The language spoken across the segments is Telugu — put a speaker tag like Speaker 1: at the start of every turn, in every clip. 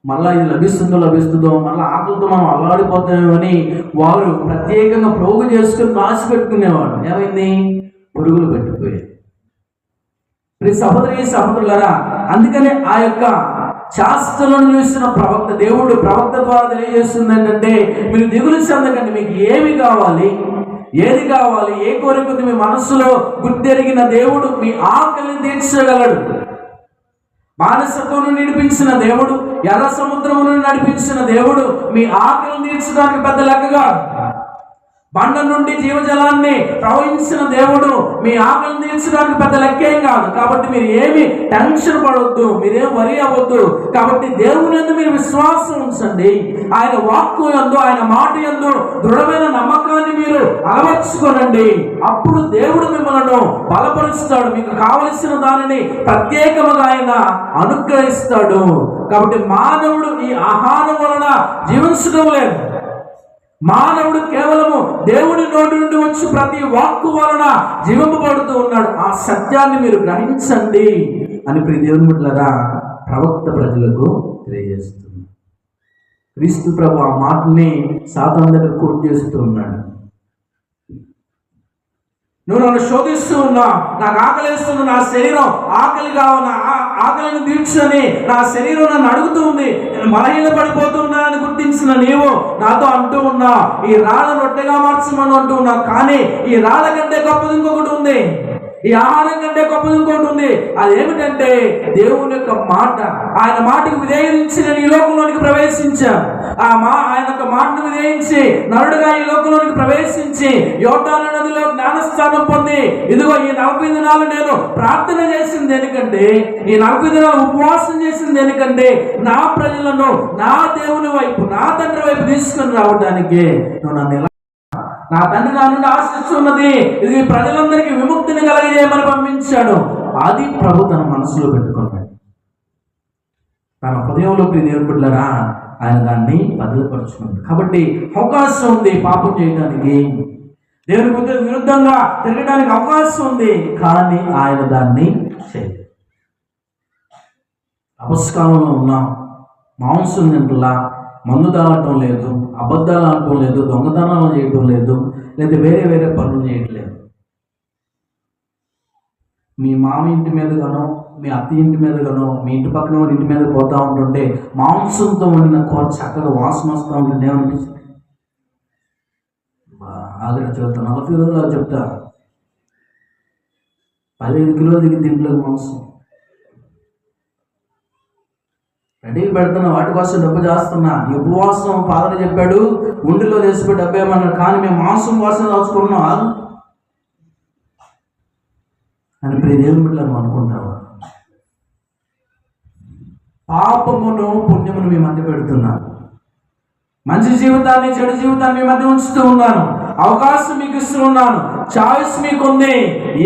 Speaker 1: మళ్ళీ ఇది లభిస్తుందో మళ్ళీ ఆకలితో మనం అల్లాడిపోతామని వారు ప్రత్యేకంగా ప్రోగు చేసుకుని రాసి పెట్టుకునేవాడు. ఏమైంది? పురుగులు పెట్టిపోయాయి. సహోదరులారా, అందుకనే ఆ యొక్క శాస్త్రంలో చూసిన ప్రవక్త ద్వారా తెలియజేస్తుంది ఏంటంటే, మీరు దిగులు చెందకండి, మీకు ఏది కావాలి, ఏ కోరిక ఉంది మీ మనస్సులో గుర్తెరిగిన దేవుడు మీ ఆకలిని తీర్చగలడు. బానిసత్వం నడిపించిన దేవుడు, ఎర్ర సముద్రమును నడిపించిన దేవుడు మీ ఆకలిని తీర్చడానికి పెద్ద లెక్కగా, బండ నుండి జీవజలాన్ని ప్రవహించిన దేవుడు మీ ఆకలిని తీర్చడానికి పెద్ద లెక్కేం కాదు. కాబట్టి మీరు ఏమి టెన్షన్ పడవద్దు, మీరేం వరి అవ్వద్దు. కాబట్టి దేవుని యందు మీరు విశ్వాసం ఉంచండి. ఆయన వాక్కు యందు, ఆయన మాట యందు దృఢమైన నమ్మకాన్ని మీరు అలవర్చుకోనండి. అప్పుడు దేవుడు మిమ్మల్ని బలపరుస్తాడు, మీకు కావలసిన దానిని ప్రత్యేకముగా ఆయన అనుగ్రహిస్తాడు. కాబట్టి మానవుడు ఈ ఆహారం వలన జీవించడం లేదు. మానవుడు కేవలము దేవుని నోటి నుండి వచ్చి ప్రతి వాక్కు వలన జీవింపబడుతూ ఉన్నాడు. ఆ సత్యాన్ని మీరు గ్రహించండి అని ప్రియ దేవుని బిడ్డలారా ప్రవక్త ప్రజలకు తెలియజేస్తుంది. క్రీస్తు ప్రభు ఆ మాటని సాతాను దగ్గర కోట్ చేస్తూ ఉన్నాడు. నువ్వు నన్ను శోధిస్తూ ఉన్నా, నాకు ఆకలిస్తుంది, నా శరీరం ఆకలిగా ఉన్న ఆకలిని తీర్చని నా శరీరం నన్ను అడుగుతూ ఉంది, నేను బలహీన పడిపోతున్నానని గుర్తించిన నీవు నాతో అంటూ ఉన్నా, ఈ రాళ్ళను రొట్టెగా మార్చమని అంటూ ఉన్నా. కానీ ఈ రాళ్ళ కంటే గొప్పది ఇంకొకటి ఉంది, ఈ ఆహారం కంటే గొప్పది ఇంకోటి ఉంది. అదేమిటంటే దేవుని యొక్క మాట. ఆయన మాటకు విధేయించి నేను ఈ లోకంలోనికి ప్రవేశించాను. ఆయన యొక్క మాటను విధేయించి నరుడుగా ఈ లోకంలోనికి ప్రవేశించి యోర్దాను నదిలో జ్ఞానస్థానం పొంది ఇదిగో ఈ 40 దినాలు నేను ప్రార్థన చేసింది ఎందుకంటే, ఈ 40 దినాలు ఉపవాసం చేసింది ఎందుకంటే, నా ప్రజలను నా దేవుని వైపు, నా తండ్రి వైపు తీసుకుని రావడానికి నువ్వు నన్ను నా తండ్రి నా నుండి ఆశిస్తున్నది ఇది ప్రజలందరికీ విముక్తిని కలిగజేయమని పంపించాడు. అది ప్రభు తన మనసులో పెట్టుకున్నాడు. తన హృదయంలో దేవుని బిడ్డలారా ఆయన దాన్ని బదిలీపరుచుకున్నాడు. కాబట్టి అవకాశం ఉంది పాపం చేయడానికి, దేవునికి విరుద్ధంగా తిరగడానికి అవకాశం ఉంది. కానీ ఆయన దాన్ని చేయలేదు. అపస్కాలంలో ఉన్నాం, మాంసం తింటలా, మందు తాగటం లేదు, అబద్ధాలు ఆడటం లేదు, దొంగతనాలు చేయటం లేదు, లేదా వేరే పనులు చేయట్లేదు. మీ మామ ఇంటి మీద గానో, మీ అత్త ఇంటి మీద గానో, మీ ఇంటి పక్కన వారి ఇంటి మీద పోతూ ఉంటుంటే మాంసంతో వండిన కూర చక్కగా వాసన వస్తూ ఉంటుంది. ఏమనిపిస్తుంది? ఆగ్రహ చెబుతా 40 రోజులు చెప్తా 15 కిలోలు దిగి తింటలేదు మాంసం. రెడీకి పెడుతున్నా, వాటి కోసం డబ్బు చేస్తున్నా. ఈ ఉపవాసం ఫాదర్ చెప్పాడు, గుండెలో తెసిపోయి డబ్బు ఏమన్నాడు, కానీ మేము మాంసం కోసం దాచుకున్నాం అని ప్రియ దేవుని బిడ్డలను అనుకుంటావా? పాపమును పుణ్యమును మీ మధ్య పెడుతున్నాను, మంచి జీవితాన్ని చెడు జీవితాన్ని మీ మధ్య ఉంచుతూ ఉన్నాను, అవకాశం మీకు ఇస్తున్నాను, చాయిస్ మీకుంది.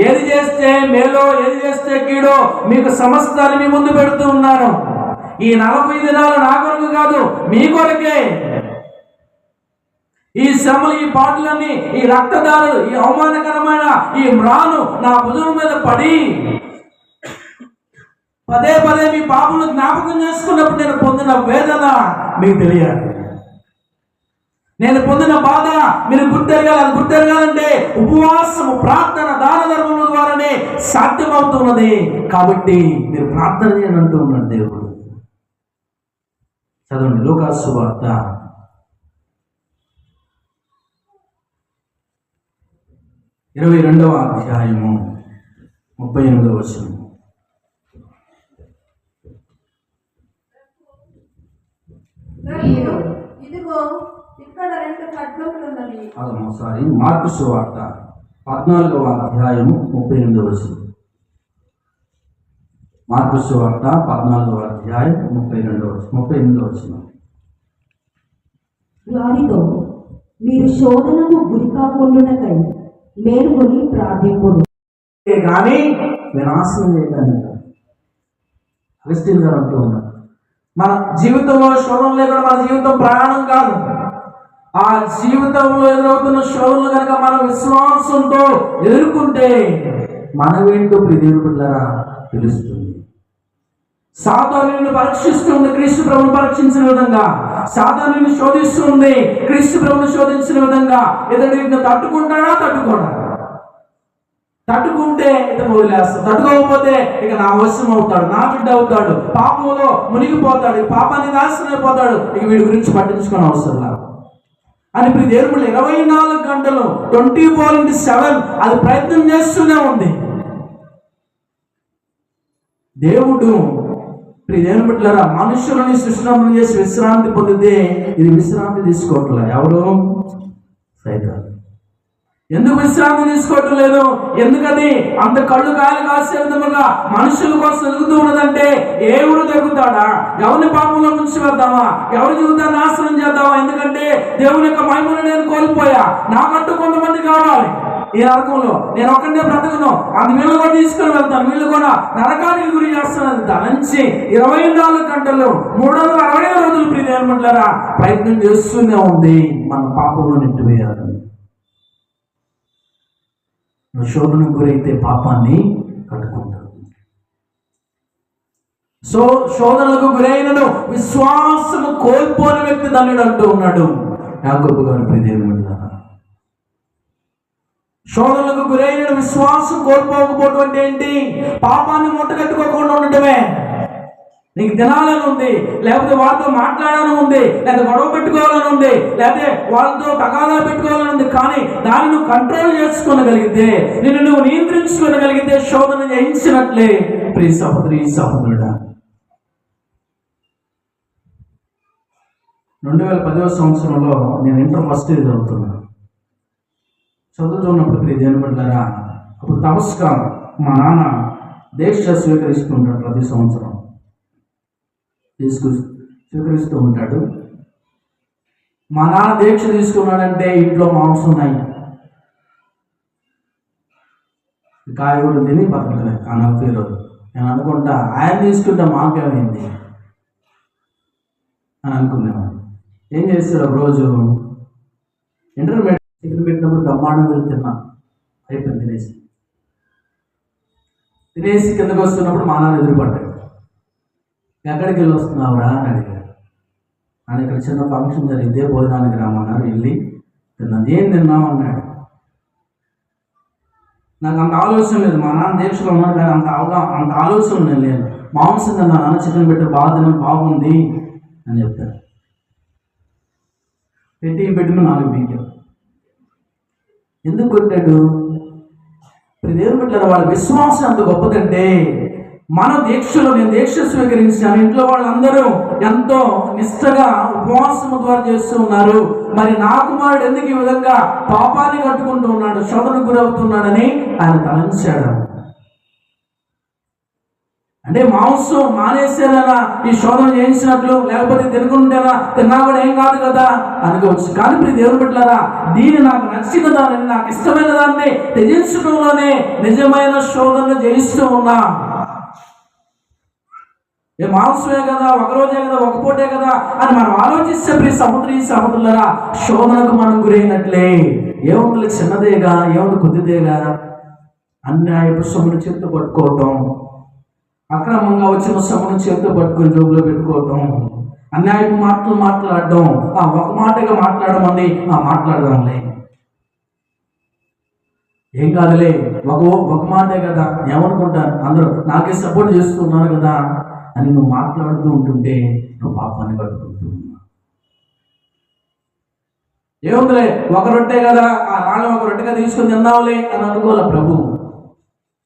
Speaker 1: ఏది చేస్తే మేలో, ఏది చేస్తే కీడో మీకు సమస్తాన్ని మీ ముందు పెడుతూ ఉన్నాను. ఈ 40 దినాలు నా కొరకు కాదు, మీ కొరకే. ఈ శ్రమలు, ఈ పాటలన్నీ, ఈ రక్తదారులు, ఈ అవమానకరమైన ఈ మ్రాను నా భుజం మీద పడి పదే మీ పాపను జ్ఞాపకం చేసుకున్నప్పుడు నేను పొందిన వేదన మీకు తెలియాలి. నేను పొందిన బాధ మీరు గుర్తెరగాలి. గుర్తెరగాలంటే ఉపవాసము, ప్రార్థన, దాన ధర్మముల ద్వారానే సాధ్యమవుతున్నది. కాబట్టి మీరు ప్రార్థన చేయండి అంటూ ఉన్నాడు దేవుడు. చదవండి లూకా సువార్త 22వ అధ్యాయము 38వ వచనం. మార్కు సువార్త 14వ అధ్యాయము 38వ వచనం. మార్కు సువార్త 14వ అధ్యాయం 38వ వచనం.
Speaker 2: వారితో మీరు శోధనకు గురి కాకుండాకై మేలుకొని ప్రార్థింపుడు
Speaker 1: కానీ వినాశనం చేయడానికి. క్రిస్టియన్ గారు అంటూ ఉన్నారు, మన జీవితంలో శోధన లేకుండా మన జీవితం ప్రయాణం కాదు. ఆ జీవితంలో ఎదురవుతున్న శోధనలు కనుక మనం విశ్వాసంతో ఎదుర్కొంటే మనమేంటో దేవుని బిడ్డలారా తెలుస్తుంది. సాతాను నిన్ను పరీక్షిస్తుంది, క్రీస్తు ప్రభువును పరీక్షించిన విధంగా. సాతాను నిన్ను శోధిస్తుంది, క్రీస్తు ప్రభువును శోధించిన విధంగా. ఇతడు నిన్ను తట్టుకుంటాడా? తట్టుకుంటే ఇతను వదిలేస్తాడు, తట్టుకోకపోతే ఇక నా వశం అవుతాడు, నా బిడ్డ అవుతాడు, పాపంలో మునిగిపోతాడు, పాపాన్ని నాశనం అయిపోతాడు, ఇక వీడి గురించి పట్టించుకునే అవసరం లేదు అని. ఇప్పుడు దేవుడు 24 గంటలు 24/7 అది ప్రయత్నం చేస్తూనే ఉంది. దేవుడు దేవుని బిడ్డలారా, మనుషులని సృష్టింపడం చేసి విశ్రాంతి పొందితే ఇది విశ్రాంతి తీసుకోవట్లేదు. ఎవరు? సైతాను. ఎందుకు విశ్రాంతి తీసుకోవటం లేదు? ఎందుకని అంత కళ్ళు కాయలు కాసే విధముగా మనుషుల కోసం ఎదుగుతూ ఉన్నదంటే దేవుడు దొరుకుతాడా? ఎవరిని పాపంలో ముంచి వేద్దామా? ఎవరి జీవితాన్ని నాశనం చేద్దామా? ఎందుకంటే దేవుని యొక్క మహిమను నేను కోల్పోయా, నాకంటూ కొంతమంది కావాలి ఈ నరకంలో, నేను ఒక్కడే బ్రతకను, అది వీళ్ళు కూడా తీసుకుని వెళ్తాను, వీళ్ళు కూడా నరకానికి గురి చేస్తున్నది తలంచి 24 గంటలు 365 రోజులు ప్రియమంటారా ప్రయత్నం చేస్తూనే ఉంది మన పాపంలో నెట్టివేయాలని. శోధనకు గురైతే పాపాన్ని కట్టుకుంటాడు. శోధనకు గురైనను విశ్వాసము కోల్పోని వ్యక్తి ధన్యుడు అంటూ ఉన్నాడు యాకోబు గారు. ప్రియదేవులారా, శోధనకు గురైన విశ్వాసం కోల్పోకపోవడం అంటే ఏంటి? పాపాన్ని మూటగట్టుకోకుండా ఉండటమే. నీకు తినాలని ఉంది, లేకపోతే వాళ్ళతో మాట్లాడాలని ఉంది, లేదా గొడవ పెట్టుకోవాలని ఉంది, లేకపోతే వాళ్ళతో తగాదా పెట్టుకోవాలని ఉంది, కానీ దాన్ని నువ్వు కంట్రోల్ చేసుకోగలిగితే, నిన్ను నువ్వు నియంత్రించుకోగలిగితే శోధన జయించినట్లే. ప్రియ సహోదరి సహోదరుడా, 2010వ సంవత్సరంలో నేను ఇంటర్ ఫస్ట్ ఇయర్ చదువుతున్నప్పుడు ప్రియ దేవుని బిడ్డలారా, అప్పుడు తపస్గా మా నాన్న దీక్ష స్వీకరిస్తుంటాడు. ప్రతి సంవత్సరం స్వీకరిస్తూ ఉంటాడు. మా నాన్న దీక్ష తీసుకున్నాడంటే ఇంట్లో మాంసం ఉన్నాయి, కాయగూడలు తిని బతకలేదు ఆ 40 రోజులు. నేను అనుకుంటా, ఆయన తీసుకుంటా మాకేమైంది అని అనుకునేవాడు. ఏం చేస్తాడు? ఒక రోజు ఇంటర్మీడియట్ చికెన్ పెట్టినప్పుడు బ్రహ్మాండం వెళ్ళి తిన్నా, అయిపోయింది. తినేసి కిందకు వస్తున్నప్పుడు మా నాన్న ఎదురుపడ్డాడు. ఎక్కడికి వెళ్ళి వస్తున్నావురా అని అడిగాడు. ఆయన ఇక్కడ చిన్న ఫంక్షన్ జరిగితే భోజనానికి రామన్నారు, వెళ్ళి తిన్నాను. ఏం తిన్నావు అన్నాడు. నాకు అంత ఆలోచన లేదు, మా నాన్న దీక్షలో ఉన్నాడు కానీ అంత ఆలోచన నేను లేదు. మాంసం తిన్నా, నాన్న చికెన్ పెట్టి బాగా తిన్నాను, బాగుంది అని చెప్తాను. పెట్టిన 4 బీట్లు ఎందుకు కొట్టాడు? దేవుని బిడ్డలారా, వాళ్ళ విశ్వాసం అంత గొప్పదంటే, మన దీక్షలో నేను దీక్ష స్వీకరించాను, ఇంట్లో వాళ్ళందరూ ఎంతో నిష్ఠగా ఉపవాసము ద్వారా చేస్తూ ఉన్నారు. మరి నా కుమారుడు ఎందుకు ఈ విధంగా పాపాన్ని కట్టుకుంటూ ఉన్నాడు, శోధనకు గురవుతున్నాడని ఆయన తలంచాడు. అంటే మాంసం మానేసేనా ఈ శోధన చేయించినట్లు, లేకపోతే తినకుంటేనా, తిన్నా కూడా ఏం కాదు కదా అనుకోవచ్చు. కానీ ఇప్పుడు దేవుని బిడ్డలారా, దీన్ని నాకు నచ్చిన దాన్ని, నాకు ఇష్టమైన దాన్ని త్యజించడంలోనే నిజమైన శోధన జయిస్తూ ఉన్నా. ఏ మాంసమే కదా, ఒకరోజే కదా, ఒక పూటే కదా అని మనం ఆలోచిస్తే ప్రియ సహోదరులారా, శోధనకు మనం గురైనట్లే. ఏముంది చిన్నదేగా, ఏముంది కొద్దిదేగా, అన్యాయపు సొమ్మును చేతితో పట్టుకోవటం, అక్రమంగా వచ్చిన సొమ్మును చేతితో పట్టుకొని జోబులో పెట్టుకోవటం, అన్యాయపు మాటలు మాట్లాడడం, ఒక మాటగా మాట్లాడమని మాట్లాడదాంలే, ఏం కాదులే, ఒక మాటే కదా, ఏమనుకుంటాను అందరూ నాకే సపోర్ట్ చేస్తున్నారు కదా అని నువ్వు మాట్లాడుతూ ఉంటుంటే నువ్వు పాపాన్ని కట్టుకుంటున్నావు. ఏముందిలే, ఒక రొట్టె కదా, ఆ రాళ్ళ ఒక రొట్టెగా తీసుకుని తిన్నావులే అని అనుకోలే ప్రభు.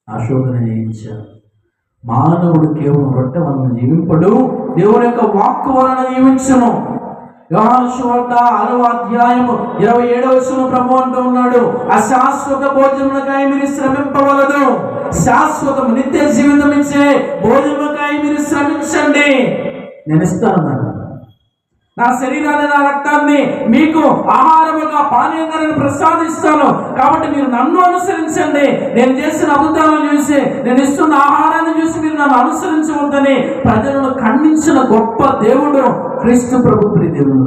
Speaker 1: ఆ శోధన చేయించారు. మానవుడు కేవలం రొట్టె వలన జీవింపడు, దేవుని యొక్క వాక్కు వలన జీవించును. యోహాను సువార్త 6వ అధ్యాయము 27వ వచనం ప్రభు అంటూ ఉన్నాడు, అశాశ్వత భోజనములకై మీరు శ్రమింపవలదు, శాశ్వతము నిత్య జీవితం ఇచ్చే భోజనములకై మీరు శ్రమించండి, నేను ఇస్తాను. నా శరీరాన్ని, నా రక్తాన్ని మీకు ఆహారముగా పానీయంగా నేను ప్రసాదిస్తాను. కాబట్టి మీరు నన్ను అనుసరించండి. నేను చేసిన అద్భుతాలను చూసి, నేను ఇస్తున్న ఆహారాన్ని చూసి మీరు నన్ను అనుసరించవద్దని ప్రజలను ఖండించిన గొప్ప దేవుడు క్రీస్తు ప్రభు. ప్రియ దేవుడు,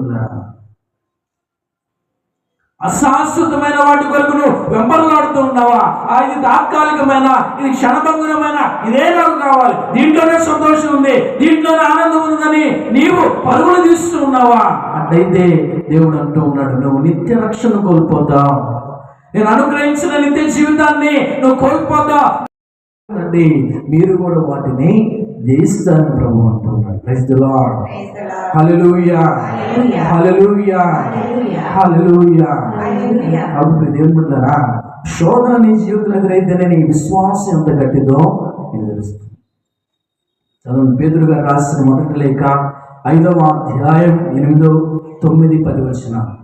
Speaker 1: అశాశ్వతమైన వాటి కొరకు నువ్వు వెంబర్లాడుతూ ఉన్నావా? ఇది తాత్కాలికమైన, ఇది క్షణభంగురమైన, ఇదే నాకు కావాలి, దీంట్లోనే సంతోషం ఉంది, దీంట్లోనే ఆనందం ఉందని నీవు పరుగులు తీస్తూ ఉన్నావా? అట్లయితే దేవుడు అంటూ ఉన్నాడు, నువ్వు నిత్య రక్షణ కోల్పోతావు, నేను అనుగ్రహించిన నిత్య జీవితాన్ని నువ్వు కోల్పోతావు. మీరు కూడా వాటిని జయిస్తారని ప్రభు అంటున్నాడు. Praise the Lord. Hallelujah, hallelujah, hallelujah. కాబట్టి దేవుని బిడ్డలారా, శోధన నీ జీవితంలో ఎదురైతేనే నీ విశ్వాసం ఎంత గట్టిదో నీకు తెలుస్తుంది. చదవండి, పేతురు గారు రాసిన మొదటి లేఖ 5వ అధ్యాయం 8, 9, 10 వచనాలు.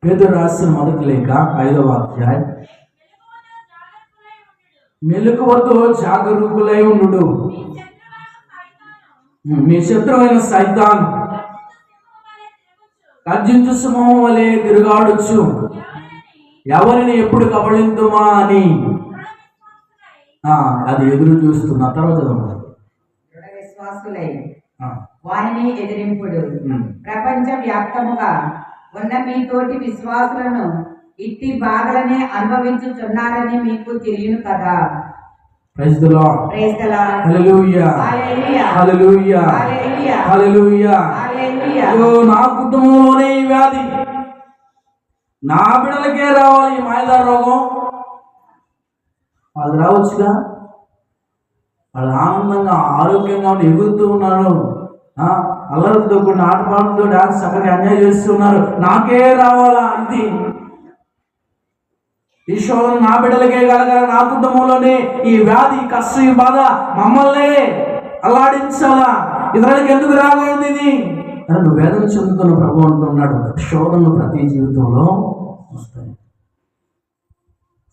Speaker 1: పేతురు రాసిన మొదటి లేఖ 5వ అధ్యాయం. మెలకువతో జాగరూకులై ఉండు, మీ శత్రువైన సైతాను గర్జించు సింహం వలె తిరుగాడుచు ఎవరిని ఎప్పుడు కబళింతుమా అని అది ఎదురు చూస్తున్న తర్వాత
Speaker 3: విశ్వాసులై వారిని ఎదిరింపుడు. ప్రపంచ వ్యాప్తముగా ఉన్న మీ తోటి విశ్వాసులను ఇట్టి బాధలనే అనుభవించుచున్నారని మీకు తెలియను కదా.
Speaker 1: Praise the Lord.
Speaker 3: Praise the Lord.
Speaker 1: Hallelujah,
Speaker 3: hallelujah,
Speaker 1: hallelujah,
Speaker 3: hallelujah,
Speaker 1: hallelujah.
Speaker 3: Hallelujah.
Speaker 1: అయ్యో, నా కుటుంబంలోనే ఈ వ్యాధి, నా బిడ్డలకే రావాలి ఈ మాయదార రోగం. వాళ్ళు రావచ్చుగా, వాళ్ళు ఆనందంగా ఆరోగ్యంగా ఉండి ఎగురుతూ ఉన్నారు, అల్లరితో కొన్ని ఆటపాటలతో డాన్స్ చక్కగా ఎంజాయ్ చేస్తున్నారు. నాకే రావాలా ఇది? ఈ శోధన నా బిడ్డలకే కలగాల, నా కుటుంబంలోనే ఈ వ్యాధి, కష్టం, ఈ బాధ మమ్మల్ని అల్లాడించాలా, ఇతరులకు ఎందుకు రాకూడదు ఇది? నువ్వు వేదన చెందుతున్న ప్రభు అంటున్నాడు, శోధనలు ప్రతి జీవితంలో వస్తాయి.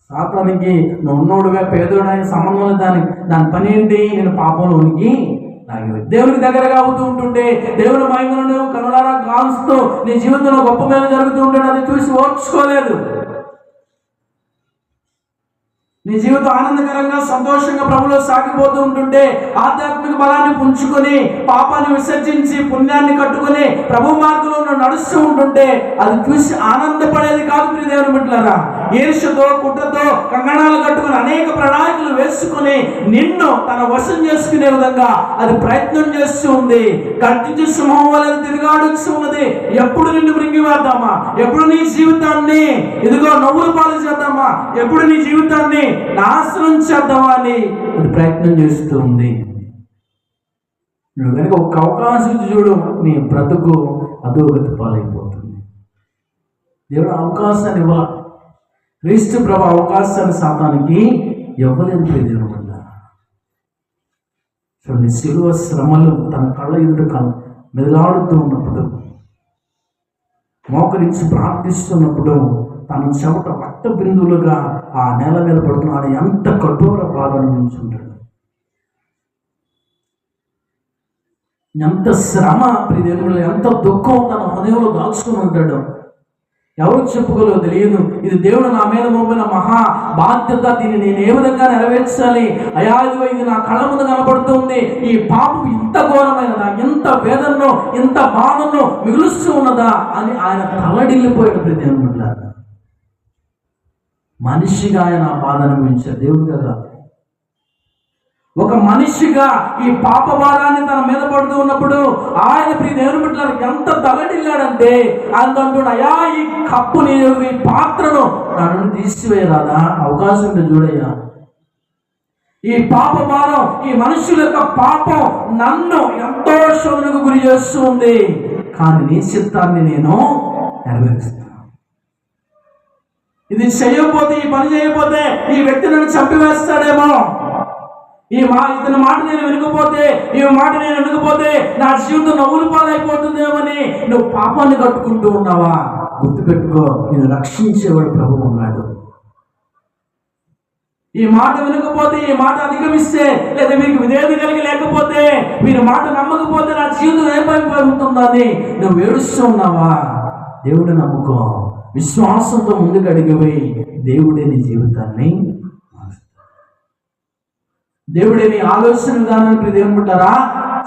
Speaker 1: సాతానికి నువ్వు ఉన్నోడుగా పేదోడైన సంబంధం దాని పని ఏంటి? నేను పాపంలోనికి దేవునికి దగ్గరగా అవుతూ ఉంటుంటే, దేవుని మహిమను నువ్వు కనులారా కాల్స్తూ నీ జీవితంలో గొప్ప మేలు జరుగుతూ ఉంటాడు, అది చూసి ఓర్చుకోలేదు. నీ జీవితం ఆనందకరంగా సంతోషంగా ప్రభులో సాగిపోతూ ఉంటుంటే, ఆధ్యాత్మిక బలాన్ని పుంజుకొని పాపాన్ని విసర్జించి పుణ్యాన్ని కట్టుకొని ప్రభు మార్గంలో నడుస్తూ ఉంటుంటే అది చూసి ఆనందపడేది కాదు. ప్రియ దేవుని బిడ్డలారా, ఈర్ష్యతో కుట్రతో కంకణాలు కట్టుకుని అనేక ప్రణాళికలు వేసుకుని నిన్ను తన వశం చేసుకునే విధంగా అది ప్రయత్నం చేస్తూ ఉంది. కట్టించి సింహం వలె తిరుగాడుస్తూ ఉన్నది. ఎప్పుడు నిన్ను మృంగి వేద్దామా? ఎప్పుడు నీ జీవితాన్ని ఇదిగో నవ్వుల పాలు చేద్దామా? ఎప్పుడు నీ జీవితాన్ని నాశనం చేద్దామా అని అది ప్రయత్నం చేస్తూ ఉంది. నువ్వు కనుక ఒక అవకాశం చూడు, నీ బ్రతుకు అధోగతి పాలైపోతుంది. దేవుడు అవకాశాన్ని ఇవ్వాలి. క్రీస్తు ప్రభు అవకాశాన్ని సాతానికి ఇవ్వలేదు. దేవుని వల్ల చూడండి, శిలువ శ్రమలు తన కళ్ళ ఎదుట మెదలాడుతూ ఉన్నప్పుడు, మోకరించి ప్రార్థిస్తున్నప్పుడు తన చెమట రక్త బిందువులుగా ఆ నేల మీద పడుతున్నాడు. ఎంత కఠోర బాధ అనుభవించుంటాడు, ఎంత శ్రమ, ప్రియదేవులు ఎంత దుఃఖం తన హృదయంలో దాచుకుని ఉంటాడు. ఎవరికి చెప్పుకోలో తెలియదు. ఇది దేవుడు నా మీద మోపిన మహా బాధ్యత, దీన్ని నేను ఏ విధంగా నెరవేర్చాలి, అయా ఇదిగో ఇది నా కళ్ళ ముందు కనబడుతుంది, ఈ పాపం ఇంత ఘోరమైనదా, ఇంత వేదనను ఇంత బాధను మిగులుస్తూ ఉన్నదా అని ఆయన తలడిల్లిపోయాడు. ప్రియదేవుడు, మనిషిగా ఆయన బాధ అనుభవించాడు, దేవుడు కదా. ఒక మనిషిగా ఈ పాప భారాన్ని తన మీద పడుతూ ఉన్నప్పుడు ఆయన ప్రియ దేవుని బిడ్డలకు ఎంత తలడిల్లాడంటే ఆయన అంటున్నాడు, అయ్యా ఈ కప్పుని, ఈ పాత్రను నన్ను తీసివేయరాదా? అవకాశం ఉంటే చూడయ్యా. ఈ పాప భారం, ఈ మనుషుల యొక్క పాపం నన్ను ఎంతో శోధనకు గురి చేస్తుంది, కానీ నీ చిత్తాన్ని నేను నెరవేరుస్తాను. ఇది చేయకపోతే, ఈ పని చేయకపోతే ఈ వ్యక్తి నన్ను చంపివేస్తాడేమో, ఇతని మాట నేను వినకపోతే, ఈ మాట నేను వినకపోతే నా జీవితం నవ్వులు పాలైపోతుందేమని నువ్వు పాపాన్ని కట్టుకుంటూ ఉన్నావా? గుర్తుపెట్టుకో, నేను రక్షించేవాడు ప్రభు ఉన్నాడు. ఈ మాట వినకపోతే, ఈ మాట అధిగమిస్తే, లేదా మీకు విధేయత కలిగి లేకపోతే, మీరు మాట నమ్మకపోతే నా జీవితం ఏమైపోతుందని నువ్వు ఏడుస్తూ ఉన్నావా? దేవుడు నమ్ముకో, విశ్వాసంతో ముందుకు అడిగిపోయి దేవుడే నీ జీవితాన్ని, దేవుడే నీ ఆలోచన విధానాన్ని దేవుని బిడ్డలారా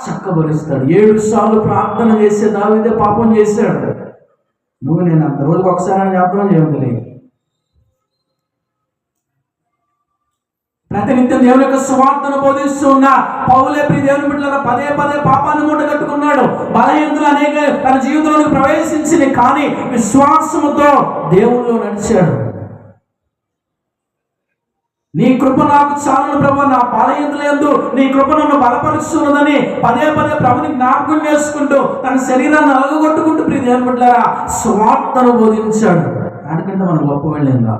Speaker 1: చక్కబరుస్తాడు. 7 సార్లు ప్రార్థన చేసే దావీదే పాపం చేశాడు. నువ్వు నేను అంత రోజుకి ఒకసారి జ్ఞాపకం చేయవద్దులే. ప్రతినిత్యం దేవుని యొక్క సువార్తను బోధిస్తూ ఉన్న పౌలే ప్రియ దేవుని బిడ్డలారా పదే పదే పాపాన్ని మూట కట్టుకున్నాడు. బలహీనతలు అనేక తన జీవితంలోకి ప్రవేశించింది, కానీ విశ్వాసముతో దేవుల్లో నడిచాడు. నీ కృప నాకు చాలును ప్రభు, నా బలహీనతలందు నీ కృప నన్ను బలపరుస్తున్నదని పదే పదే ప్రభుని జ్ఞాపకం చేసుకుంటూ తన శరీరాన్ని అలగొట్టుకుంటూ ప్రియ దేవుని బిడ్డలారా సువార్తను బోధించాడు. దానికంటే మనం గొప్ప వెళ్ళేందా?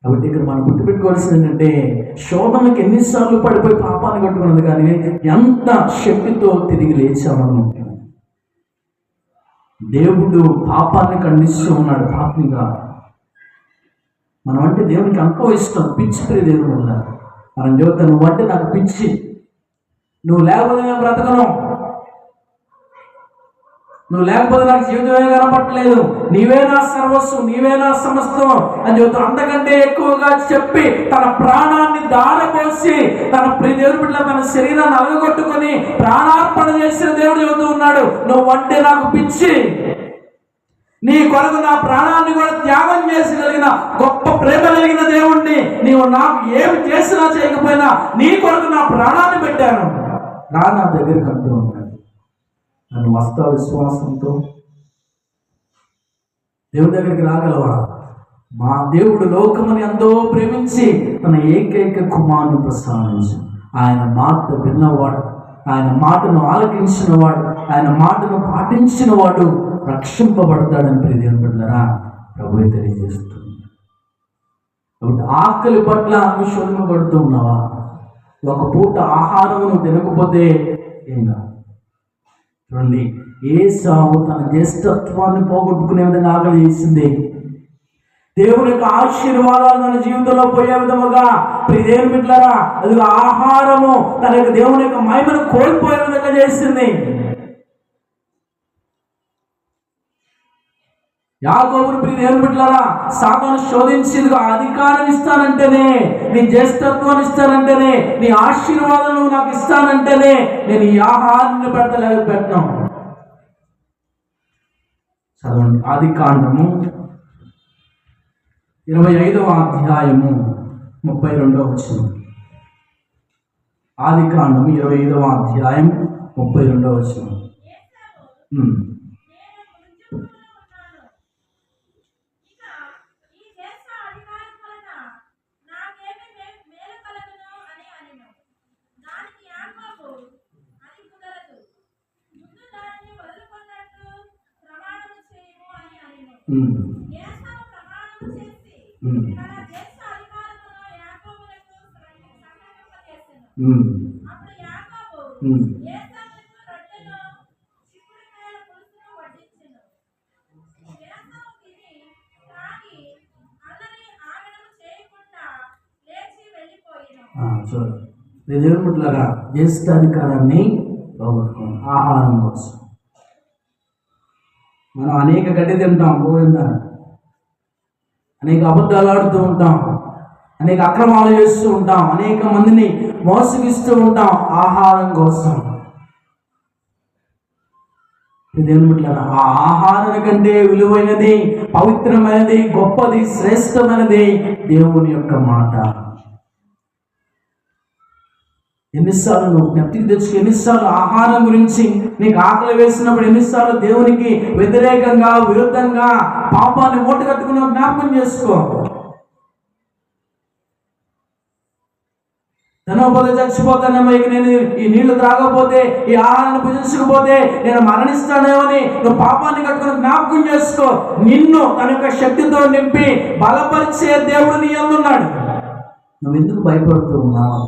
Speaker 1: కాబట్టి ఇక్కడ మనం గుర్తుపెట్టుకోవాల్సింది ఏంటంటే, శోధనకి ఎన్నిసార్లు పడిపోయి పాపాన్ని కట్టుకున్నది, కానీ ఎంత శక్తితో తిరిగి లేచామని దేవుడు పాపాన్ని ఖండిస్తూ ఉన్నాడు. పాపిగా మనం అంటే దేవునికి ఎంతో ఇష్టం, పిచ్చి ప్రియ దేవుడు వల్ల మనం చెబుతా, నువ్వు అంటే నాకు పిచ్చి, నువ్వు లేకపోతే నేను బ్రతకను, నువ్వు లేకపోతే నాకు జీవితమే కనపట్టలేదు, నీవే నా సర్వస్వం, నీవే నా సమస్తం అని చెబుతాడు. అంతకంటే ఎక్కువగా చెప్పి తన ప్రాణాన్ని దారపోసి తన ప్రియ దేవుడి బిడ్డ తన శరీరాన్ని అలగొట్టుకొని ప్రాణార్పణ చేసిన దేవుడు చెబుతూ ఉన్నాడు, నువ్వు అంటే నాకు పిచ్చి, నీ కొరకు నా ప్రాణాన్ని కూడా త్యాగం చేసగలిగిన గొప్ప ప్రేమ కలిగిన దేవుణ్ణి, నీవు నాకు ఏమి చేసినా చేయకపోయినా నీ కొరకు నా ప్రాణాన్ని పెట్టాను, నా దగ్గరికి అంటూ ఉన్నాడు. నన్ను వస్తా విశ్వాసంతో దేవుడి దగ్గరికి రాగలవా? మా దేవుడు లోకముని ఎంతో ప్రేమించి తన ఏకైక కుమారుని ప్రసాదించి, ఆయన మాట విన్నవాడు, ఆయన మాటను ఆలకించినవాడు, ఆయన మాటను పాటించినవాడు రక్షింపబడతాడని ప్రియ దేవుని బిడ్డలారా ప్రభువే తెలియజేస్తుంది. కాబట్టి ఆకలి పట్ల నువ్వు శోధింపబడుతూ ఉన్నావా? ఒక పూట ఆహారం నువ్వు తినకపోతే ఏం కాదు. చూడండి, ఏసావు తన జ్యేష్ఠత్వాన్ని పోగొట్టుకునే విధంగా ఆకలి చేసింది. దేవుని యొక్క ఆశీర్వాదాలు తన జీవితంలో పోయే విధముగా ప్రియ దేవుని బిడ్డలారా అది ఆహారము తన యొక్క దేవుని యొక్క మహిమను కోల్పోయే విధంగా చేసింది. యాకోబును ప్రియ దేవుని బిడ్డలారా సాతాను శోధించిందిగా, అధికారం ఇస్తానంటేనే, నీ జ్యేష్ఠత్వాన్ని ఇస్తానంటేనే, నీ ఆశీర్వాదాలు నాకు ఇస్తానంటేనే నేను ఈ ఆహారాన్ని పెట్టను. చదవండి, ఆదికాండము 25వ అధ్యాయము 32వ వచనం. ఆదికాండము 25వ అధ్యాయం 32వ వచనం. దేవుని బిడ్డలారా జ్యేష్ఠాధికారాన్ని పోగొట్టుకోండి ఆహారం కోసం. మనం అనేక గడ్డి తింటాం, పోయిందా, అనేక అబద్ధాలు ఆడుతూ ఉంటాం, అనేక అక్రమాలు చేస్తూ ఉంటాం, అనేక మందిని మోసగిస్తూ ఉంటాం ఆహారం కోసం. దేవుని బిడ్డలారా ఆ ఆహారం కంటే విలువైనది, పవిత్రమైనది, గొప్పది, శ్రేష్టమైనది దేవుని యొక్క మాట. ఎన్నిసార్లు నువ్వు జ్ఞప్తికి తెచ్చుకో, ఎన్నిసార్లు ఆహారం గురించి నీకు ఆకలి వేసినప్పుడు ఎన్నిసార్లు దేవునికి వ్యతిరేకంగా విరుద్ధంగా పాపాన్ని మూట కట్టుకుని జ్ఞాపకం చేసుకో. తినకపోతే చచ్చిపోతానేమో, ఇక నేను ఈ నీళ్లు త్రాగకపోతే, ఈ ఆహారాన్ని భుజించకపోతే నేను మరణిస్తానేమని నువ్వు పాపాన్ని కట్టుకుని జ్ఞాపకం చేసుకో. నిన్ను తన యొక్క శక్తితో నింపి బలపరిచే దేవుడు నీ అందున్నాడు. నువ్వు ఎందుకు భయపడుతూ ఉన్నావు?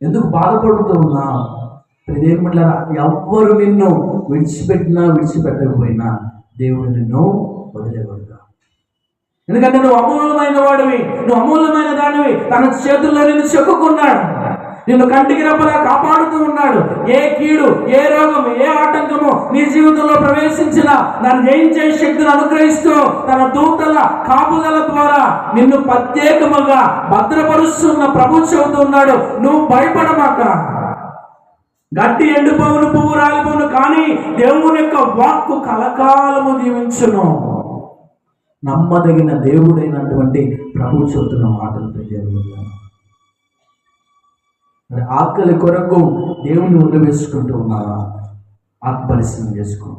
Speaker 1: ఎందుకు బాధపడుతూ ఉన్నావు? దేవుని బిడ్డలారా ఎవ్వరు నిన్ను విడిచిపెట్టినా విడిచిపెట్టకపోయినా దేవుడు నిన్ను వదిలేబడతా. ఎందుకంటే నువ్వు అమూల్యమైన వాడివి, నువ్వు అమూల్యమైన దానివి. తన చేతుల్లో నిన్ను చెక్కుకున్నాడు. నిన్ను కంటికి రెప్పలా కాపాడుతూ ఉన్నాడు. ఏ కీడు, ఏ రోగం, ఏ ఆటంకము నీ జీవితంలో ప్రవేశించినా నన్ను జయించే శక్తిని అనుగ్రహిస్తూ తన దూతల కాపుదల ద్వారా నిన్ను ప్రత్యేకముగా భద్రపరుస్తున్న ప్రభు చెబుతూ ఉన్నాడు, నువ్వు భయపడమాక. గట్టి ఎండిపోవును, పువ్వు రాలిపోవును, కానీ దేవుని యొక్క వాక్కు కలకాలము దీవించును. నమ్మదగిన దేవుడైనటువంటి ప్రభు చెబుతున్న మాటలు మరి ఆకలి కొరకు దేవుని వదిలివేసుకుంటూ ఉన్నావా? ఆత్మపరిశీలన చేసుకో.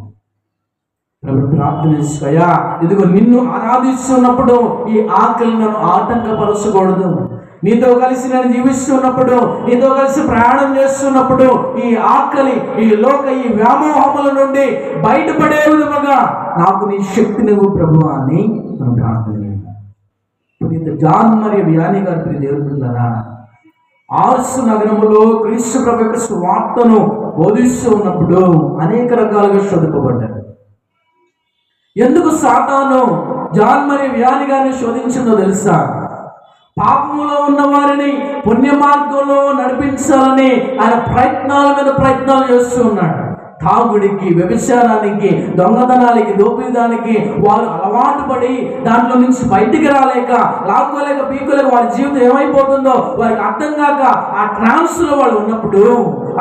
Speaker 1: ప్రభు ప్రార్థన చేస్తాయా, ఇదిగో నిన్ను ఆరాధిస్తున్నప్పుడు ఈ ఆకలి నన్ను ఆటంకపరచకూడదు. నీతో కలిసి నేను జీవిస్తున్నప్పుడు, నీతో కలిసి ప్రయాణం చేస్తున్నప్పుడు ఈ ఆకలి, ఈ వ్యామోహముల నుండి బయటపడే విధముగా నాకు నీ శక్తి నువ్వు ప్రభు అని మనం ప్రార్థన చేయాలి. జాన్ మరియు వియాని గారి దేవుని బిడ్డలారా, ఆర్సు నగరములో క్రీస్తు ప్రభు యొక్క సువార్తను బోధిస్తూ ఉన్నప్పుడు అనేక రకాలుగా శోధింపబడ్డాడు. ఎందుకు సాతాను జాన్ మరియు వియాని గారిని శోధించిందో తెలుసా? పాపములో ఉన్న వారిని పుణ్య మార్గంలో నడిపించాలని ఆయన ప్రయత్నాల మీద ప్రయత్నాలు చేస్తూ ఉన్నాడు. తాగుడికి, వ్యభిచారానికి, దొంగతనాలకి, దోపిదానికి వారు అలవాటు పడి దాంట్లో నుంచి బయటికి రాలేక, లాక్కోలేక, పీకోలేక వారి జీవితం ఏమైపోతుందో వారికి అర్థం కాక ఆ ట్రాన్స్లో వాళ్ళు ఉన్నప్పుడు,